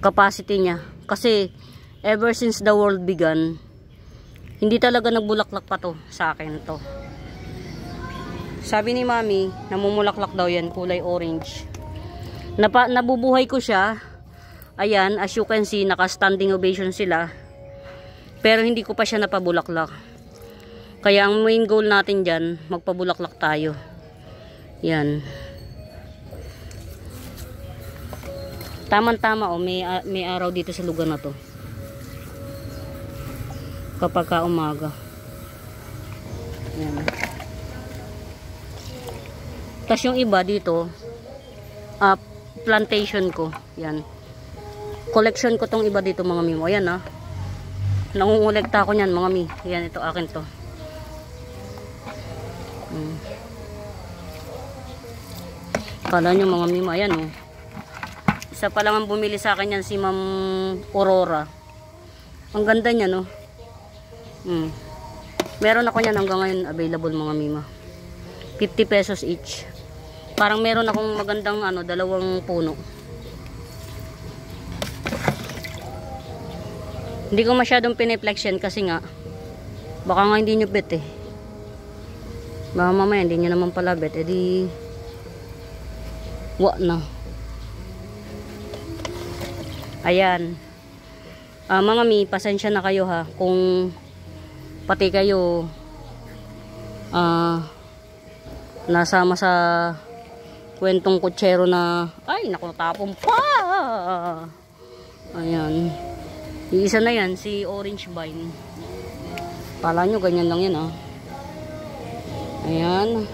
capacity niya. Kasi ever since the world began, hindi talaga nagbulaklak pa to sa akin to. Sabi ni mami, namumulaklak daw yan, kulay orange. Nabubuhay ko siya. Ayan, as you can see, naka-standing ovation sila. Pero hindi ko pa siya napabulaklak. Kaya ang main goal natin dyan, magpabulaklak tayo. Yan. Tama-tama may araw dito sa lugar na to. Kapag ka umaga. Yan. Tapos yung iba dito, plantation ko. Yan. Collection ko tong iba dito mga mimo. Ayan nangungulekta ako niyan mga mi. Yan, ito akin to. Kala nyo mga mimo. Ayan Isa pa lang ang bumili sa akin yan, si Ma'am Aurora. Ang ganda niya Meron ako niyan hanggang ngayon available mga mima. 50 pesos each. Parang meron akong magandang dalawang puno. Hindi ko masyadong piniplex yan kasi nga baka nga hindi nyo bet baka mamaya hindi nyo naman pala bet, edi na. Ayan. Mga mi, pasensya na kayo kung pati kayo nasama sa kwentong kutsero na ay naku, tapon pa. Ayan, iisa na yan, si Orange Vine. Pala nyo ganyan lang yan Ayan.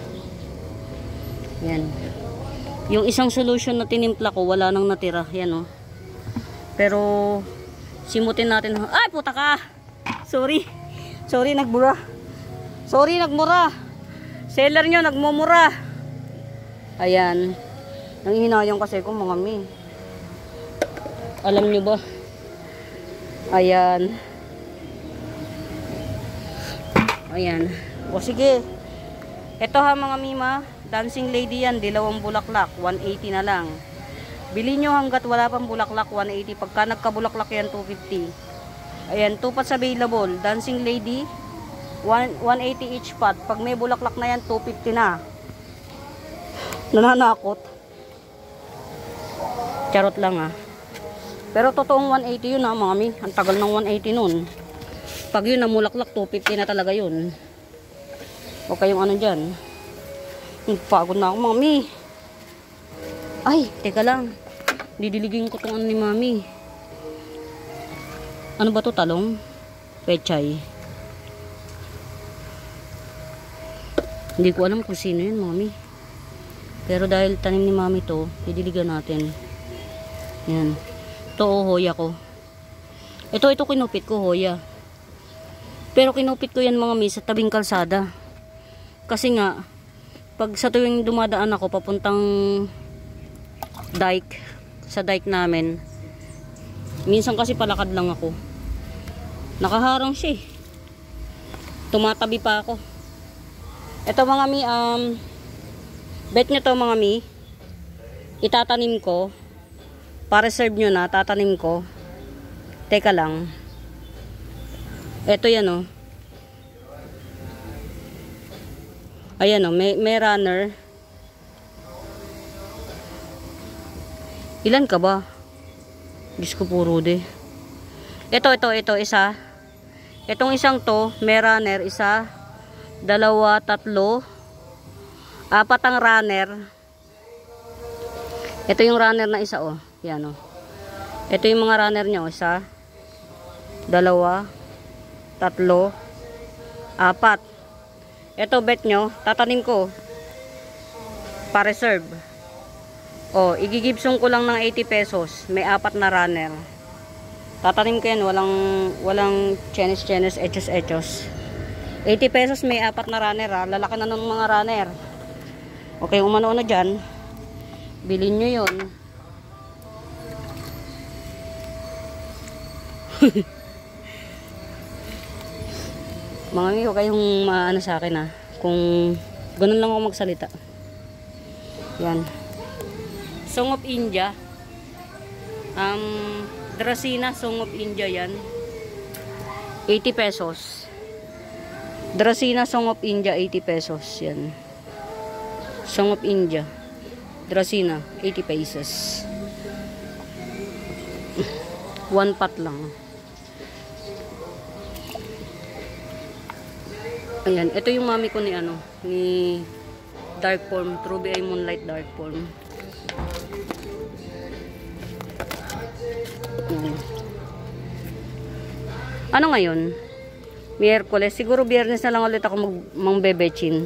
Yan. Yung isang solution na tinimpla ko, wala nang natira. Yan Pero simutin natin. Ay puta ka, sorry nagmura. Seller nyo nagmumura. Ayan, nanghihinayang kasi ko mga mi. Alam nyo ba? Ayan. O sige, ito mga mima, dancing lady yan, dilawang bulaklak, 180 na lang. Bili nyo hanggat wala pang bulaklak, 180. Pagka nagkabulaklak yan, 250. Ayan, 2 pots available. Dancing lady, 180 each pot. Pag may bulaklak na yan, 250 na. Nananakot. Charot lang Pero totoong 180 yun mga mi. Ang tagal ng 180 nun. Pag yun namulaklak, 250 na talaga yun. O kayong dyan. Pagod na ako mga mi. Ay, teka lang. Didiligin ko itong ni mami. Ano ba to, talong? Pechay. Hindi ko alam kung sino yun, mami. Pero dahil tanim ni mami to, didiligan natin. Yan. Ito, hoya ko. Ito kinupit ko, hoya. Pero kinupit ko yan, mga mi, sa tabing kalsada. Kasi nga, pag sa tuwing dumadaan ako, papuntang dike, sa dike namin, minsan kasi palakad lang ako, nakaharang siya tumatabi pa ako. Ito mga mi, bet nyo to mga mi, itatanim ko, pa-reserve nyo na, tatanim ko. Teka lang, eto yan ayan may runner. Ilan ka ba? Diyos ko puro Ito, isa. Itong isang to, may runner, isa, dalawa, tatlo, 4 ang runner. Ito yung runner na isa, oh. Yan, oh. Ito yung mga runner niya, oh. Isa, dalawa, tatlo, apat. Ito bet nyo, tatanim ko pa-reserve. Oh, igigibsong ko lang ng 80 pesos. May apat na runner. Tatanim ko yan, walang chenes, echos. 80 pesos may apat na runner, ha. Lalaki na ng mga runner. Okay, umano na dyan. Bilhin nyo yun. Mga amigo, kayong maano sa akin, ha. Kung ganun lang ako magsalita. Yan. Song of India. Dracena Song of India yan. 80 pesos. Dracena Song of India, 80 pesos. Yan. Song of India. Dracena, 80 pesos. One pot lang. Ayan. Ito yung mami ko ni ni Dark Form. Ruby Eye Moonlight Dark Form. Ano ngayon? Miyerkules. Siguro biyernes na lang ulit ako mangbebechin.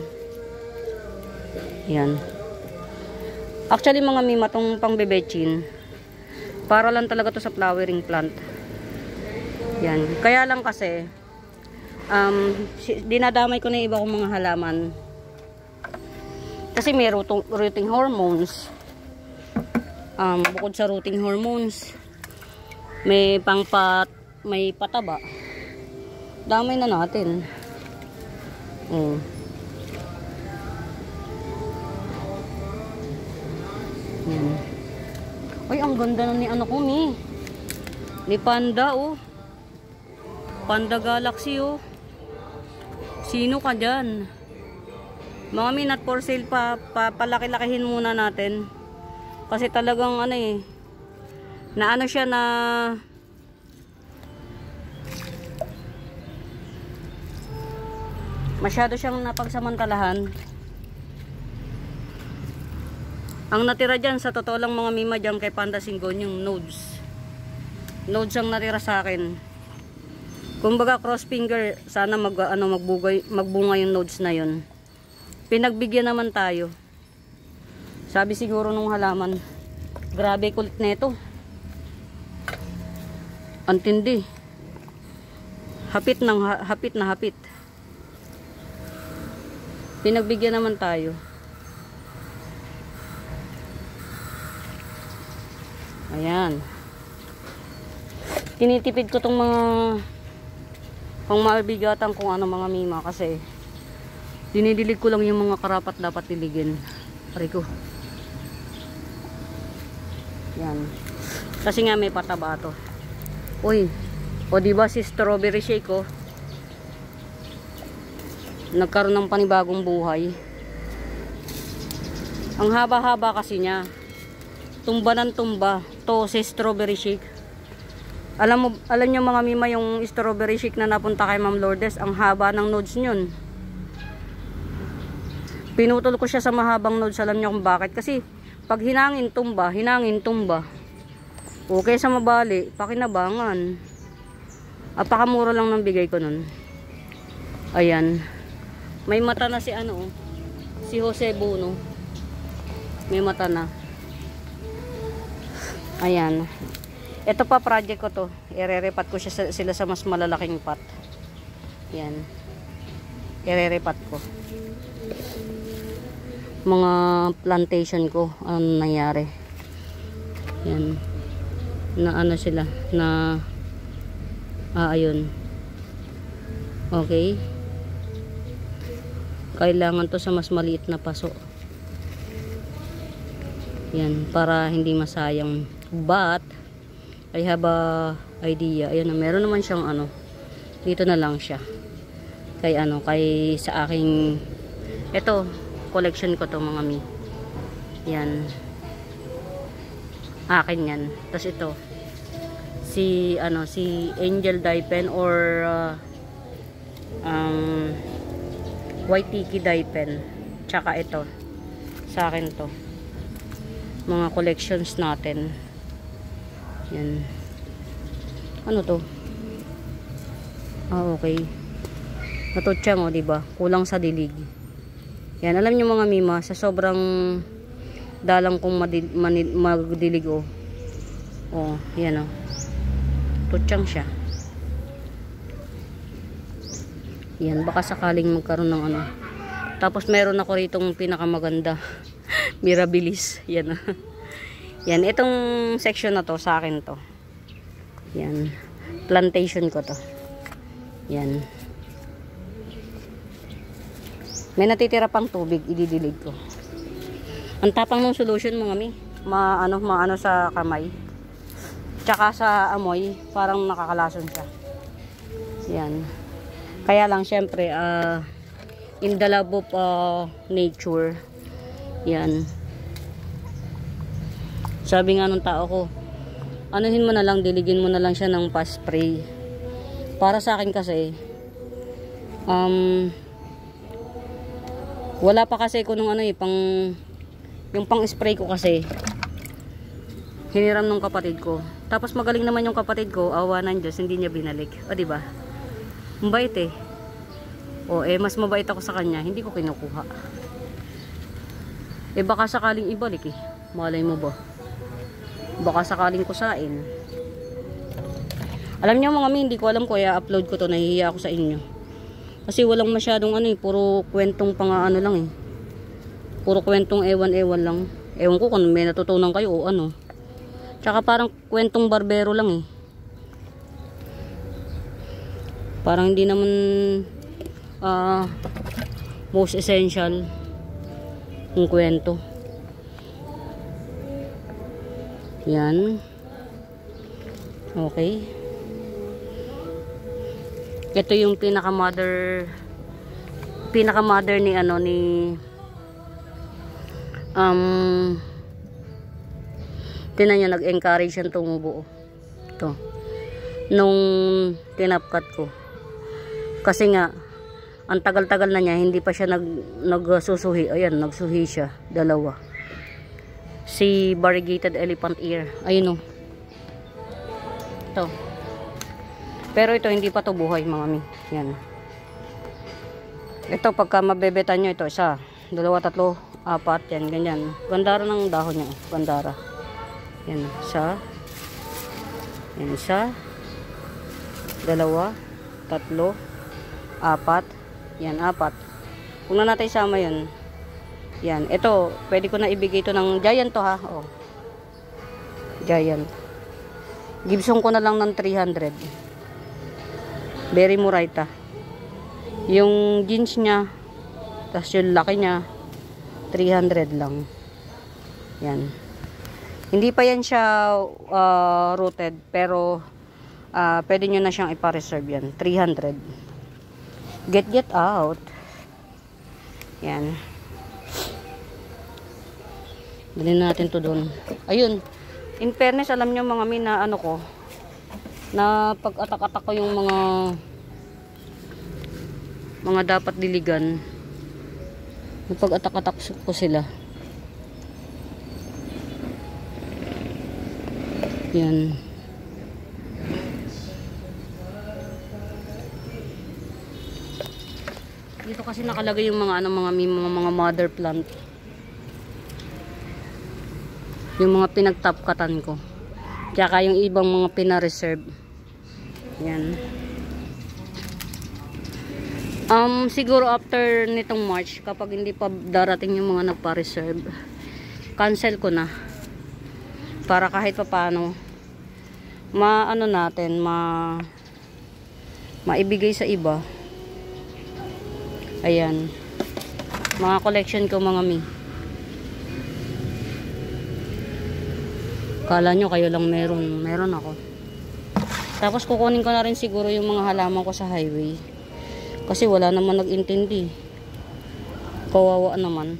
Yan. Actually mga mima, tong pangbebechin, para lang talaga to sa flowering plant. Yan. Kaya lang kasi, dinadamay ko na yung iba kong mga halaman. Kasi may rooting hormones. Bukod sa rooting hormones, may may pataba. Damay na natin. Ay, ang ganda na ni ko, ni Panda, oh. Panda Galaxy, oh. Sino ka dyan? Mga not for sale pa, palaki-lakihin muna natin. Kasi talagang na siya na masyado siyang napagsamantalahan. Ang natira dyan, sa totoo lang mga mima dyan kay Panda Singgon, yung nodes. Nodes ang natira sa akin. Kumbaga cross finger, sana magbunga yung nodes na yun. Pinagbigyan naman tayo. Sabi siguro nung halaman, grabe kulit neto. Antindi. Hapit na hapit. Pinagbigyan naman tayo. Ayan. Tinitipid ko tong mga pangmabigatan kung ano mga mima kasi dinidilig ko lang yung mga karapat dapat diligin. Rico. Yan. Kasi nga may pataba to. Uy. O diba si strawberry shake, oh. Nagkaroon ng panibagong buhay. Ang haba-haba kasi niya. Tumba ng tumba. To si strawberry shake. Alam niyo mga mima, yung strawberry shake na napunta kay Ma'am Lourdes, ang haba ng nodes niyon. Pinutol ko siya sa mahabang nodes. Alam niyo kung bakit? Kasi pag hinangin tumba. Okay sa mabali, pakinabangan. Apakamura lang ng bigay ko nun. Ayan. May mata na si si Jose Bono. May mata na. Ayan. Ito pa project ko to. Irerepat ko sila sa mas malalaking pot. Yan. Irerepat ko. Mga plantation ko. Ano nangyari. Yan. Na sila. Na ayun. Okay. Kailangan to sa mas maliit na paso. Yan. Para hindi masayang. But I have a idea. Ayan, meron naman siyang dito na lang siya. Kay sa aking collection ko to mga mi. Yan. Akin yan. Tapos ito. Si Angel Dye Pen or White Tiki Dye Pen. Tsaka ito. Sa akin to. mga collections natin. Yan. Ano to? Okay. Natutsa mo, diba? Kulang sa dilig. Yan, alam nyo mga mima, sa sobrang dalang kong magdilig, oh. Oh, yan, oh. Tutsang siya. Yan, baka sakaling magkaroon ng ano. Tapos meron ako ritong pinakamaganda. Mirabilis. Yan, oh. Yan, itong section na to, sa akin to. Yan. Plantation ko to. Yan. May natitira pang tubig, ididilig ko. Ang tapang ng solution mga mi. Maano sa kamay. Tsaka sa amoy, parang nakakalason siya. Yan. Kaya lang syempre, in the love of nature. Yan. Sabi nga ng tao ko, anuhin mo na lang, diligin mo na lang siya ng pa-spray. Para sa akin kasi, wala pa kasi ko nung ano yung pang-spray ko kasi, hiniram nung kapatid ko. Tapos magaling naman yung kapatid ko, awa ng Diyos, hindi niya binalik. O diba? Mabait eh. O mas mabait ako sa kanya, hindi ko kinukuha. Baka sakaling ibalik eh. Malay mo ba? Baka sakaling kusain. Alam niyo mga mi, hindi ko alam ko i-upload ko to, nahihiya ako sa inyo. Kasi walang masyadong puro kwentong lang eh. Puro kwentong ewan lang. Ewan ko kung may natutunan kayo o ano. Tsaka parang kwentong barbero lang eh. Parang hindi naman most essential yung kwento. Yan. Okay. Ito yung pinaka-mother ni tinan nyo, nag-encourage siyang tumubuo. Ito. Nung tinapkat ko. Kasi nga, ang tagal-tagal na niya, hindi pa siya nagsusuhi. Ayan, nagsuhi siya. Dalawa. Si variegated elephant ear. Ayun o. Ito. Pero ito, hindi pa to buhay, mga mi. Yan. Ito, pagka mabebetan nyo, ito, isa, dalawa, tatlo, apat, yan, ganyan. Gandara ng dahon niya. Gandara. Yan, isa. Yan, isa. Dalawa, tatlo, apat. Yan, apat. Kung na natin isama yun. Yan, ito, pwede ko na ibigay ito ng giant to ha. Oh. Giant. Gibson ko na lang ng 300. Very muraita. Yung jeans niya, tapos yung laki niya, 300 lang. Yan. Hindi pa yan siya rooted, pero pwede nyo na siyang ipa-reserve yan. 300. Get out. Yan. Bilhin natin to doon. Ayun. In fairness, alam nyo mga min na na pag-atak-atak ko yung mga dapat diligan. Pag-atak-atak ko sila. Yan. Dito kasi nakalagay yung mga mother plant. Yung mga pinagtapkatan ko. Tsaka yung ibang mga pina-reserve. Yan. Siguro after nitong March, kapag hindi pa darating yung mga nagpa-reserve, cancel ko na. Para kahit pa paano, maibigay sa iba. Ayan. Mga collection ko mga mi. Kala nyo kayo lang meron ako. Tapos kukunin ko na rin siguro yung mga halaman ko sa highway. Kasi wala naman nag-intindi. Kawawa naman.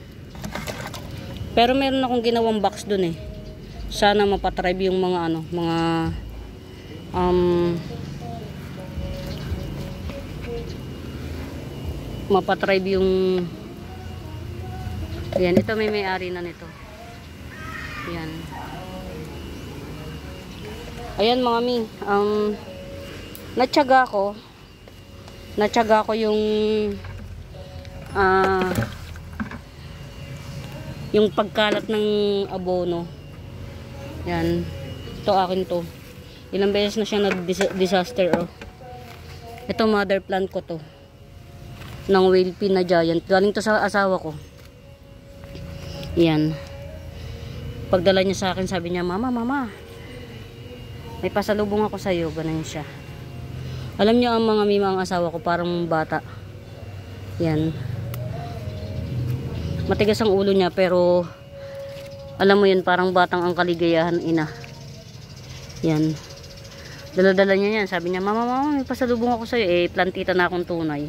Pero meron akong ginawang box dun eh. Sana mapatribe yung mga mapatribe yung. Ayan, ito may may-ari na nito. Yan. Ayan mga mi. Natyaga ko yung pagkalat ng abono. Yan. Ito akin to. Ilang beses na siya nag-disaster, oh. Ito mother plant ko to. Ng whale pin na giant. Galing to sa asawa ko. Yan. Pagdala niya sa akin, sabi niya, Mama, may pasalubong ako sa iyo. Ganun siya. Alam niyo ang mga mima ang asawa ko, parang bata. Yan. Matigas ang ulo niya, pero alam mo yun, parang batang ang kaligayahan ina. Yan. Dala-dala niya yan. Sabi niya, Mama, may pasalubong ako sa iyo. Eh, plantita na akong tunay.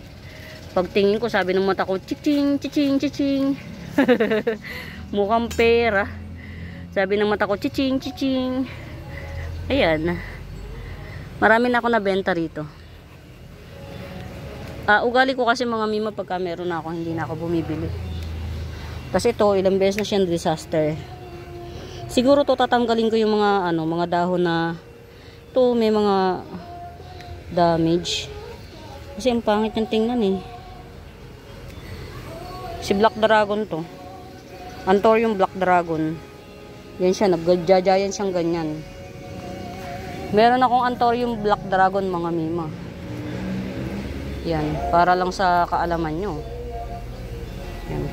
Pagtingin ko, sabi ng mata ko, chiching, chiching, chiching. Mukhang pera. Sabi ng mata ko, chiching, chiching. Ayan. Marami na ako nabenta rito. Ugali ko kasi mga mima, pagka meron na ako, hindi na ako bumibili. Kasi ito, ilang beses na siyang disaster. Siguro to tatanggalin ko yung mga mga dahon na to may mga damage. Kasi ang pangit yung tingnan eh. Si Black Dragon to. Anthurium Black Dragon. Yan siya, nagjajayan siyang ganyan. Meron akong Anthurium Black Dragon mga mima. Yan, para lang sa kaalaman nyo. Yan.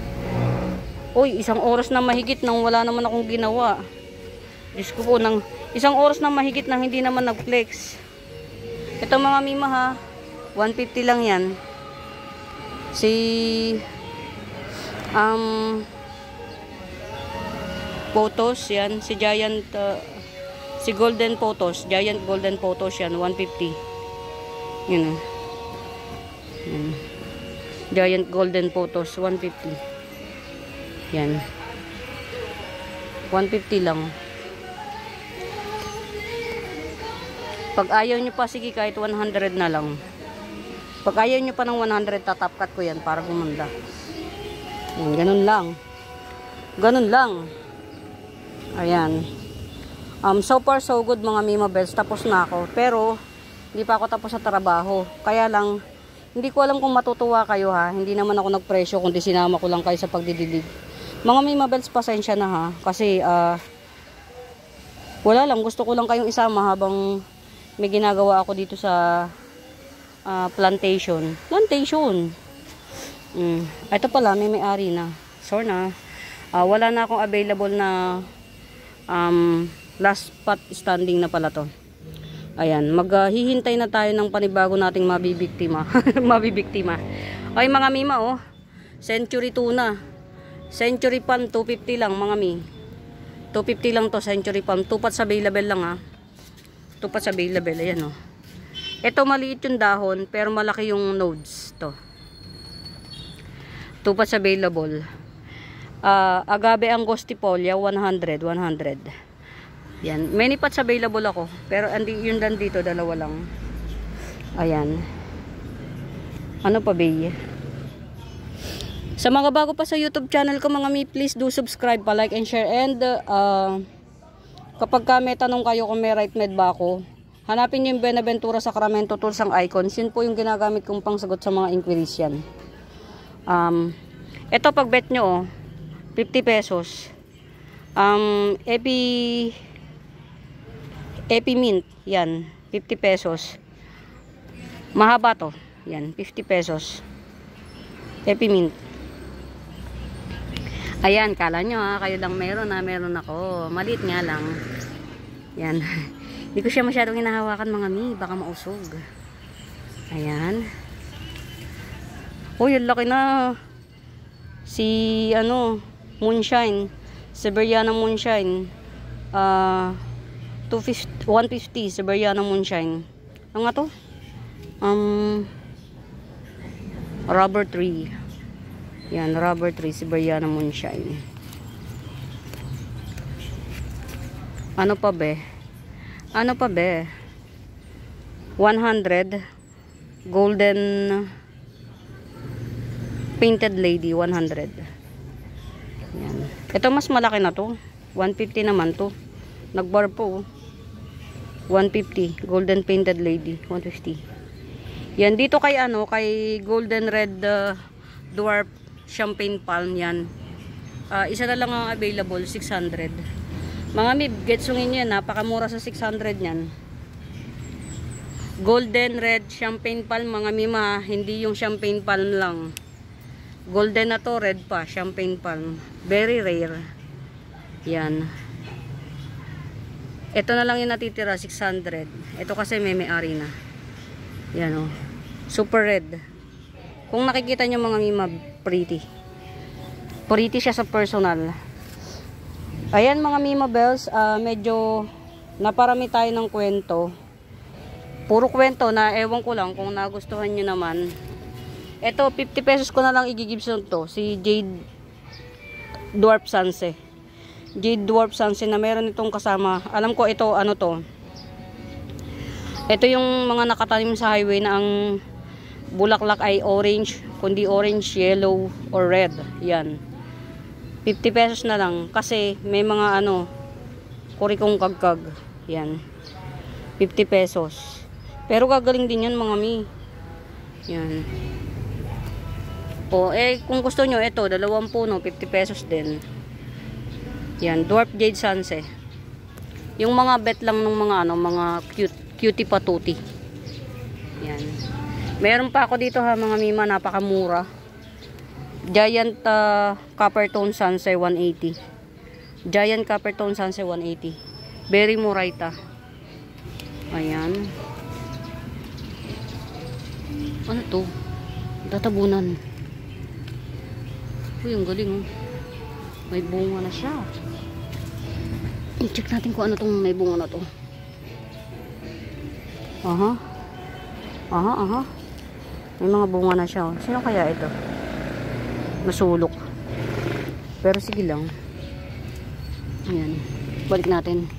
Uy, 1 oras na mahigit nang wala naman akong ginawa. Diyos ko po, nang 1 oras na mahigit nang hindi naman nag-flex. Ito mga mima ha, 150 lang yan. Si Photos yan, si Giant si Golden Photos, Giant Golden Photos yan, 150. Yun. Yan. Giant Golden Photos 150. Yan. 150 lang. Pag ayaw nyo pa, sige kahit 100 na lang. Pag ayaw nyo pa ng 100, tatapkat ko yan para gumanda. Yan, ganun lang. Ganun lang. Ayan. So far so good mga mima bells. Tapos na ako. Pero, hindi pa ako tapos sa trabaho. Kaya lang, hindi ko alam kung matutuwa kayo ha. Hindi naman ako nagpresyo, kundi sinama ko lang kayo sa pagdidilig. Mga mima bells, pasensya na ha. Kasi, wala lang. Gusto ko lang kayong isama habang may ginagawa ako dito sa plantation. Plantation. Ito pala, may ari na. Sorry na. Wala na akong available na last spot standing na pala to. Ayan, maghihintay na tayo ng panibago nating mabibiktima. Mabibiktima. Okay mga mima oh. Century tuna. Century palm 250 lang mga mi. 250 lang to century palm. 2 pots available lang ha. 2 pots available. Ayan oh. Ito maliit yung dahon pero malaki yung nodes to. 2 pots available. Agave angustifolia 100. Yan, many pots available ako. Pero yun lang dito, dalawa lang. Ayan. Ano pa ba? Sa mga bago pa sa YouTube channel ko mga mi, please do subscribe pa, like and share. And kapag may tanong kayo kung may right med ba ako, hanapin nyo yung Benaventura Sacramento Tools ang icons. Yun po yung ginagamit kong pangsagot sa mga inquiries yan. Ito pag bet nyo 50 pesos. Epi mint, yan, 50 pesos. Mahaba to, yan, 50 pesos. Epi mint. Ayan, kala nyo ha, kayo lang meron ha, meron ako. Maliit nga lang. Yan. Hindi ko siya masyadong hinahawakan mga mi, baka mausog. Ayan. Oh, yung laki na. Si, Moonshine. Siberiana Moonshine. 150 Siberiana Moonshine. Ano nga to? Rubber tree. Yan, rubber tree Siberiana Moonshine. Ano pa be? 100 golden painted lady 100. Yan. Ito mas malaki na to. 150 naman to. Nagbar po. 150. Golden painted lady. 150. Yan. Dito kay ano, kay golden red dwarf champagne palm yan. Isa na lang ang available. 600. Mga mib, getsungin nyo yan. Napakamura sa 600 yan. Golden red champagne palm mga mima. Hindi yung champagne palm lang. Golden na to, red pa, champagne palm. Very rare. Yan. Ito na lang yung natitira, 600. Ito kasi may-ari na. Yan o. Super red. Kung nakikita nyo mga mima, pretty. Pretty siya sa personal. Ayan mga mima bells, medyo naparami tayo ng kwento. Puro kwento na ewan ko lang kung nagustuhan nyo naman. Ito, 50 pesos ko na lang i-gibson to. Si Jade Dwarf Sanse. Jade Dwarf Sanse na meron itong kasama. Alam ko ito, ano to. Ito yung mga nakatanim sa highway na ang bulaklak ay orange. Kundi orange, yellow, or red. Yan. 50 pesos na lang. Kasi may mga ano, kurikong kagkag. Yan. 50 pesos. Pero gagaling din yan mga mi. Yan. O, kung gusto nyo, ito, 2 puno, 50 pesos din. Yan, Dwarf Jade Sanse. Yung mga bet lang ng mga, ano, mga cutie patuti. Yan. Meron pa ako dito ha, mga mima, napakamura. Giant Copper Tone Sanse, 180. Giant Copper Tone Sanse, 180. Very Muraita. Ayan. Ano to? Tatabunan. Uy, ang galing oh. May bunga na siya. I-check natin kung ano tong may bunga na to. Aha. May mga bunga na siya oh. Sino kaya ito? Masulok. Pero sige lang. Ayan. Balik natin.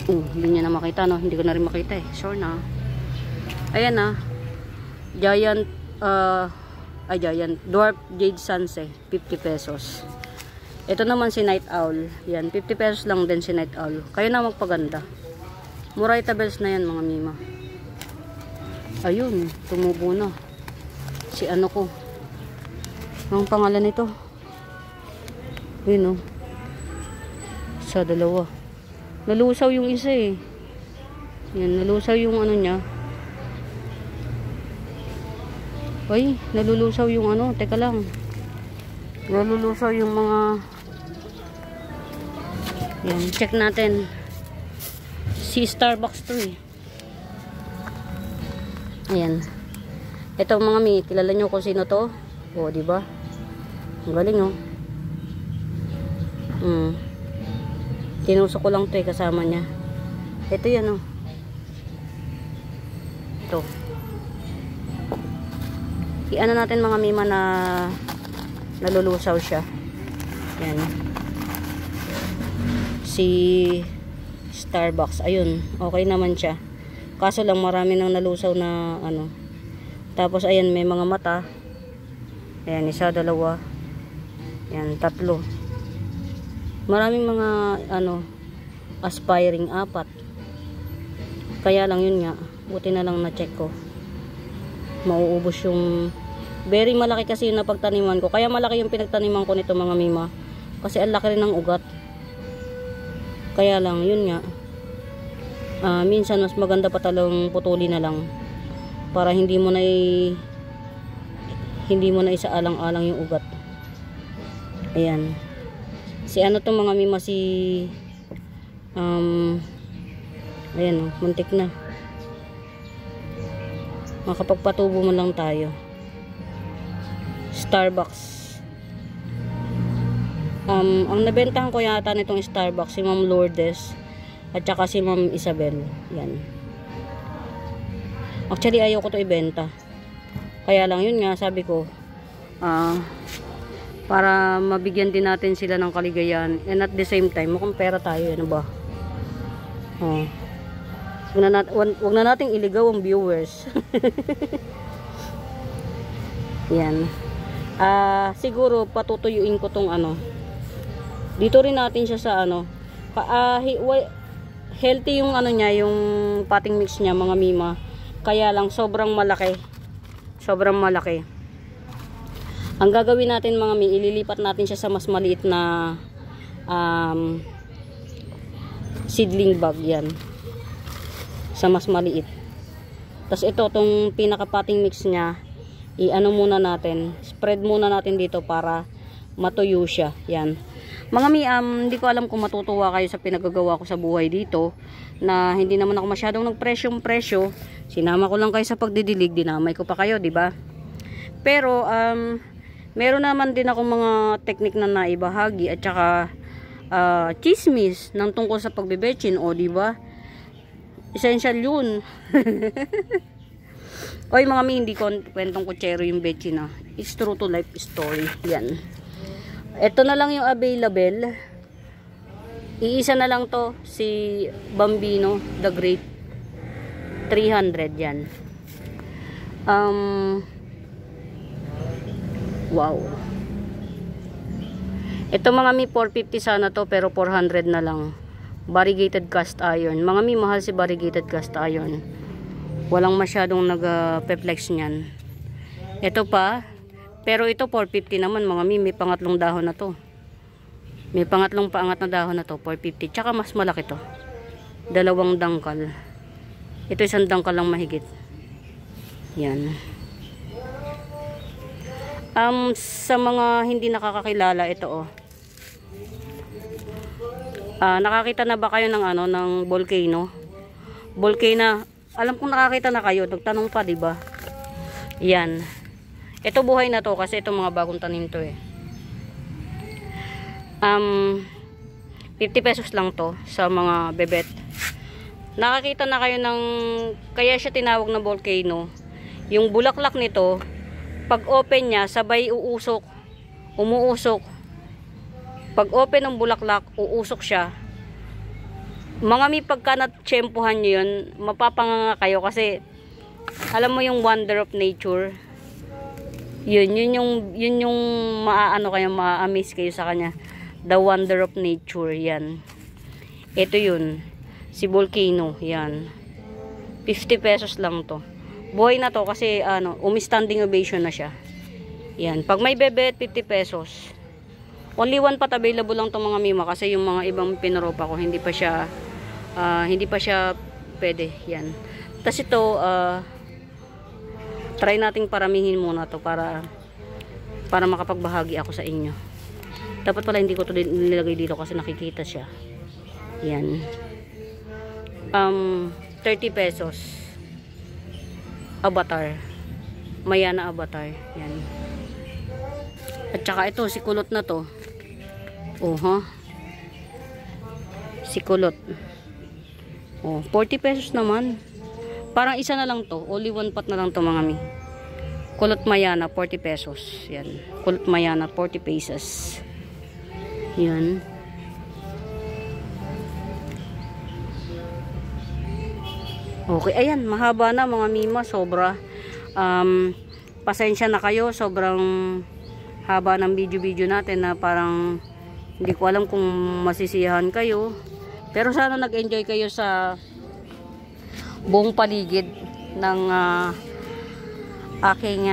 Hindi niya na makita no. Hindi ko na rin makita eh. Sure na. Ayan na. Giant Giant Dwarf Jade Sanse, 50 pesos. Ito naman si Night Owl. Yan, 50 pesos lang din si Night Owl. Kayo na magpaganda. Muraita bells na yan mga mima. Ayun, tumubo na. Si ano ko. Ang pangalan nito? Ayun oh. Sa dalawa. Nalusaw yung isa eh. Yan, nalusaw yung ano niya. Ay, nalulusaw yung ano. Teka lang. Nalulusaw yung mga... Yan, check natin. Si Starbucks to eh. Ayan. Ito mga mi, kilala nyo kung sino to? O, diba? Ang galing oh. Tinusok ko lang to eh, kasama niya. Ito yan oh. Ito. I-ano natin mga mima na nalulusaw siya. Yan. Si Starbucks. Ayun. Okay naman siya. Kaso lang marami nang nalusaw na ano. Tapos ayan may mga mata. Ayan. 1, 2. Ayan. 3. Maraming mga ano aspiring 4. Kaya lang yun nga. Buti na lang na check ko. Mauubos yung very malaki kasi yung napagtaniman ko. Kaya malaki yung pinagtaniman ko nito mga mima. Kasi ang laki rin ng ugat. Kaya lang, yun nga. Minsan mas maganda pa talagang putuli na lang. Para hindi mo na isaalang-alang yung ugat. Ayan. Si ano to mga mima si ayan oh, muntik na. Makapagpatubo mo lang tayo. Starbucks. Ang nabentahan ko yata nitong Starbucks si Ma'am Lourdes at saka si Ma'am Isabel. Yan. Actually ayaw ko to ibenta. Kaya lang yun nga sabi ko para mabigyan din natin sila ng kaligayahan and at the same time mukhang pera tayo. Ano ba? Huwag na nating iligaw ang viewers. Yan. Siguro patutuyuin ko tong ano. Dito rin natin siya sa ano. Healthy yung ano niya, yung potting mix niya mga mima. Kaya lang sobrang malaki. Sobrang malaki. Ang gagawin natin mga mi, ililipat natin siya sa mas maliit na seedling bag yan. Sa mas maliit. Tapos ito, itong pinaka potting mix niya, i-ano muna natin, spread muna natin dito para matuyo siya. Yan. Mga mi, hindi ko alam kung matutuwa kayo sa pinagagawa ko sa buhay dito, na hindi naman ako masyadong nagpresyong-presyo. Sinama ko lang kayo sa pagdidilig, dinamay ko pa kayo, di ba? Pero meron naman din ako mga teknik na naibahagi at saka chismis ng tungkol sa pagbebetchin, o di ba? Essential yun. Oy mga mi, hindi ko kwentong kutsero yung betchin na. It's true to life story. Yan. Ito na lang yung available. Iisa na lang to, si Bambino the Great. 300 yan. Wow. Ito mga mi, 450 sana to, pero 400 na lang. Variegated cast iron. Mga mi, mahal si variegated cast iron. Walang masyadong nag-perplex niyan. Ito pa, pero ito 450 naman mga mi, may pangatlong dahon na to. May pangatlong paangat na dahon na to, 450. Tsaka mas malaki to. 2 dangkal. Ito 1 dangkal lang mahigit. Yan. Sa mga hindi nakakakilala, ito oh. Nakakita na ba kayo ng ano, ng volcano? Volcano. Alam kong nakakita na kayo, nagtanong pa, 'di ba? Yan. Ito buhay na to kasi itong mga bagong tanim to eh. 50 pesos lang to sa mga bebet. Nakakita na kayo ng, kaya siya tinawag na volcano. Yung bulaklak nito, pag open niya, sabay uusok, umuusok. Pag open ng bulaklak, uusok siya. Mga mi, pagka natsyempohan nyo yun, mapapanganga kayo kasi alam mo yung wonder of nature. Yun yung maaano kayo, maa-amaze kayo sa kanya. The wonder of nature, yan. Ito yun, si volcano, yan. 50 pesos lang to. Buhay na to kasi ano, umi-standing ovation na siya. Yan, pag may bebet, 50 pesos. Only one pot available lang itong mga mima kasi yung mga ibang pinaropa ko hindi pa siya pwede. Yan. Tapos ito, try nating paramihin muna to para makapagbahagi ako sa inyo. Dapat pala hindi ko to nilagay dito kasi nakikita siya. Yan. 30 pesos. Avatar. Mayana avatar. Yan. At saka ito, si kulot na to. Oh, ha? Si kulot. Oh, 40 pesos naman. Parang isa na lang to. Only one pot na lang to mga mi. Kulot mayana, 40 pesos. Yan. Kulot mayana, 40 pesos. Yan. Okay, ayan. Mahaba na mga mima. Sobra. Pasensya na kayo. Sobrang haba ng video natin na parang hindi ko alam kung masisiyahan kayo, pero sana nag-enjoy kayo sa buong paligid ng aking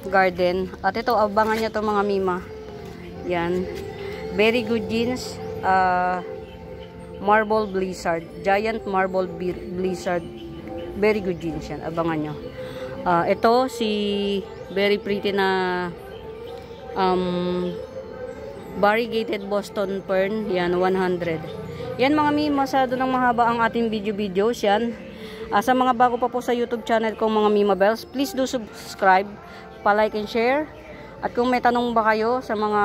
garden. At ito, abangan nyo to mga mima. Yan, very good jeans, marble blizzard, giant marble blizzard, very good jeans yan, abangan nyo. Ito si very pretty na variegated Boston Fern, yan 100. Yan mga mi, masyado ng mahaba ang ating videos yan. Sa mga bago pa po sa YouTube channel kong mga Mima Bells, please do subscribe, pa-like and share. At kung may tanong ba kayo sa mga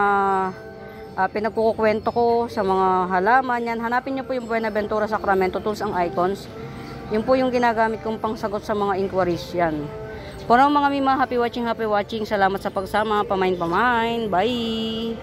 pinagkukwento ko, sa mga halaman yan, hanapin nyo po yung Buenaventura Sacramento Tools and Icons. Yun po yung ginagamit kong pangsagot sa mga inquiries yan. For now mga Mima, happy watching. Salamat sa pagsama. Pamain. Bye!